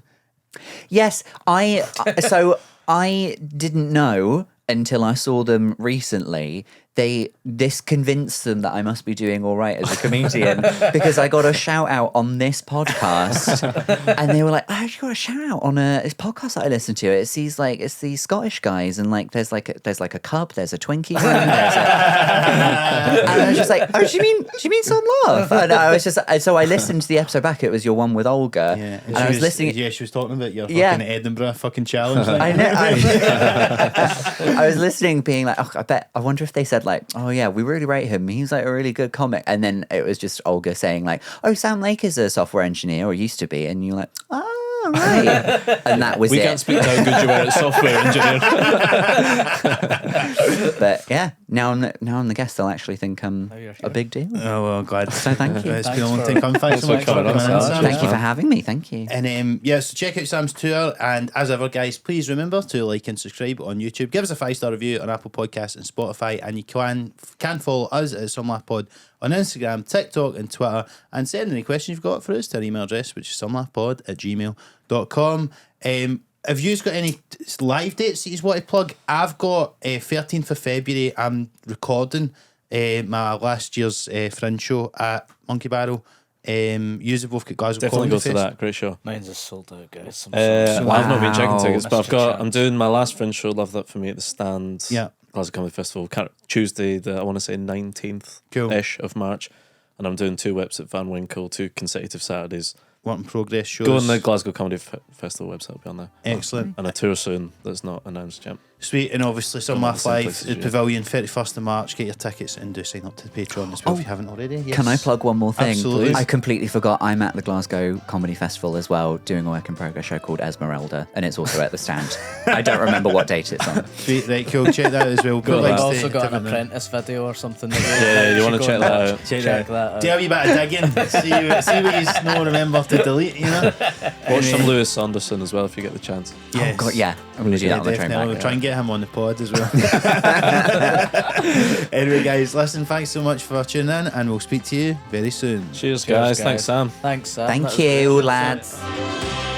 Yes, so I didn't know until I saw them recently. This convinced them that I must be doing all right as a comedian because I got a shout out on this podcast, and they were like, "Oh, you got a shout out on this podcast that I listen to. It's these Scottish guys, and like there's like a cub, there's a Twinkie room, and I was just like, oh, do you mean some love? And I was just so I listened to the episode back. It was your one with Olga, Yeah, and I was listening. Yeah, she was talking about your Yeah. fucking Edinburgh fucking challenge. I know. I was listening, being like, oh, I wonder if they said like, oh yeah, we really rate him. He's like a really good comic. And then it was just Olga saying like, oh, Sam Lake is a software engineer or used to be. And you're like, oh, right. And that was We it. can't speak to how good you are at software engineering. But yeah, now I'm the guest. They'll actually think I'm you're a big deal. Oh, well, glad. So thank you. It's been a long time coming. Thanks so much for coming on, Sam. Thank you for having me. Thank you. And yeah, so check out Sam's tour. And as ever, guys, please remember to like and subscribe on YouTube. Give us a 5-star review on Apple Podcasts and Spotify. And you can follow us at SumLaughPod on Instagram, TikTok, and Twitter. And send any questions you've got for us to our email address, which is sumlaughpod@gmail.com. Have you got any live dates that you want to plug? I've got 13th of February. I'm recording my last year's Fringe show at Monkey Barrel. You've both got Glasgow Definitely Comedy go to Fest. that. Great show. Mine's just sold out, guys. I've not been checking tickets, but Wow. I'm doing my last Fringe show. Love that for me at the Stand. Yeah. Glasgow Comedy Festival. Tuesday, I want to say 19th ish of March, and I'm doing 2 whips at Van Winkle, 2 consecutive Saturdays. Work in progress shows. Go on the Glasgow Comedy Festival website, it'll be on there. Excellent. And a tour soon that's not announced yet. Sweet, and obviously Some Come on, Laugh same Live places, at yeah. Pavilion 31st of March. Get your tickets and do sign up to the Patreon as well if you haven't already. Yes. Can I plug one more thing? Absolutely. I completely forgot I'm at the Glasgow Comedy Festival as well, doing a work in progress show called Esmeralda, and it's also at the Stand. I don't remember what date it's on. Sweet, right, cool. Check that as well. Cool. Good I've links also to got an everything. apprentice video or something. Yeah, you want to check that out. Check Check that that out. Do a wee bit of digging. see what you no remember to delete, you know? Watch some Lewis Anderson as well if you get the chance. Yes. Oh God, yeah, I'm going to do that on the train Definitely. back. We'll try and get him on the pod as well. Anyway, guys, listen, thanks so much for tuning in, and we'll speak to you very soon. Cheers, guys. guys. Thanks, Sam. Thanks, Sam. That Thank was great. you, lads.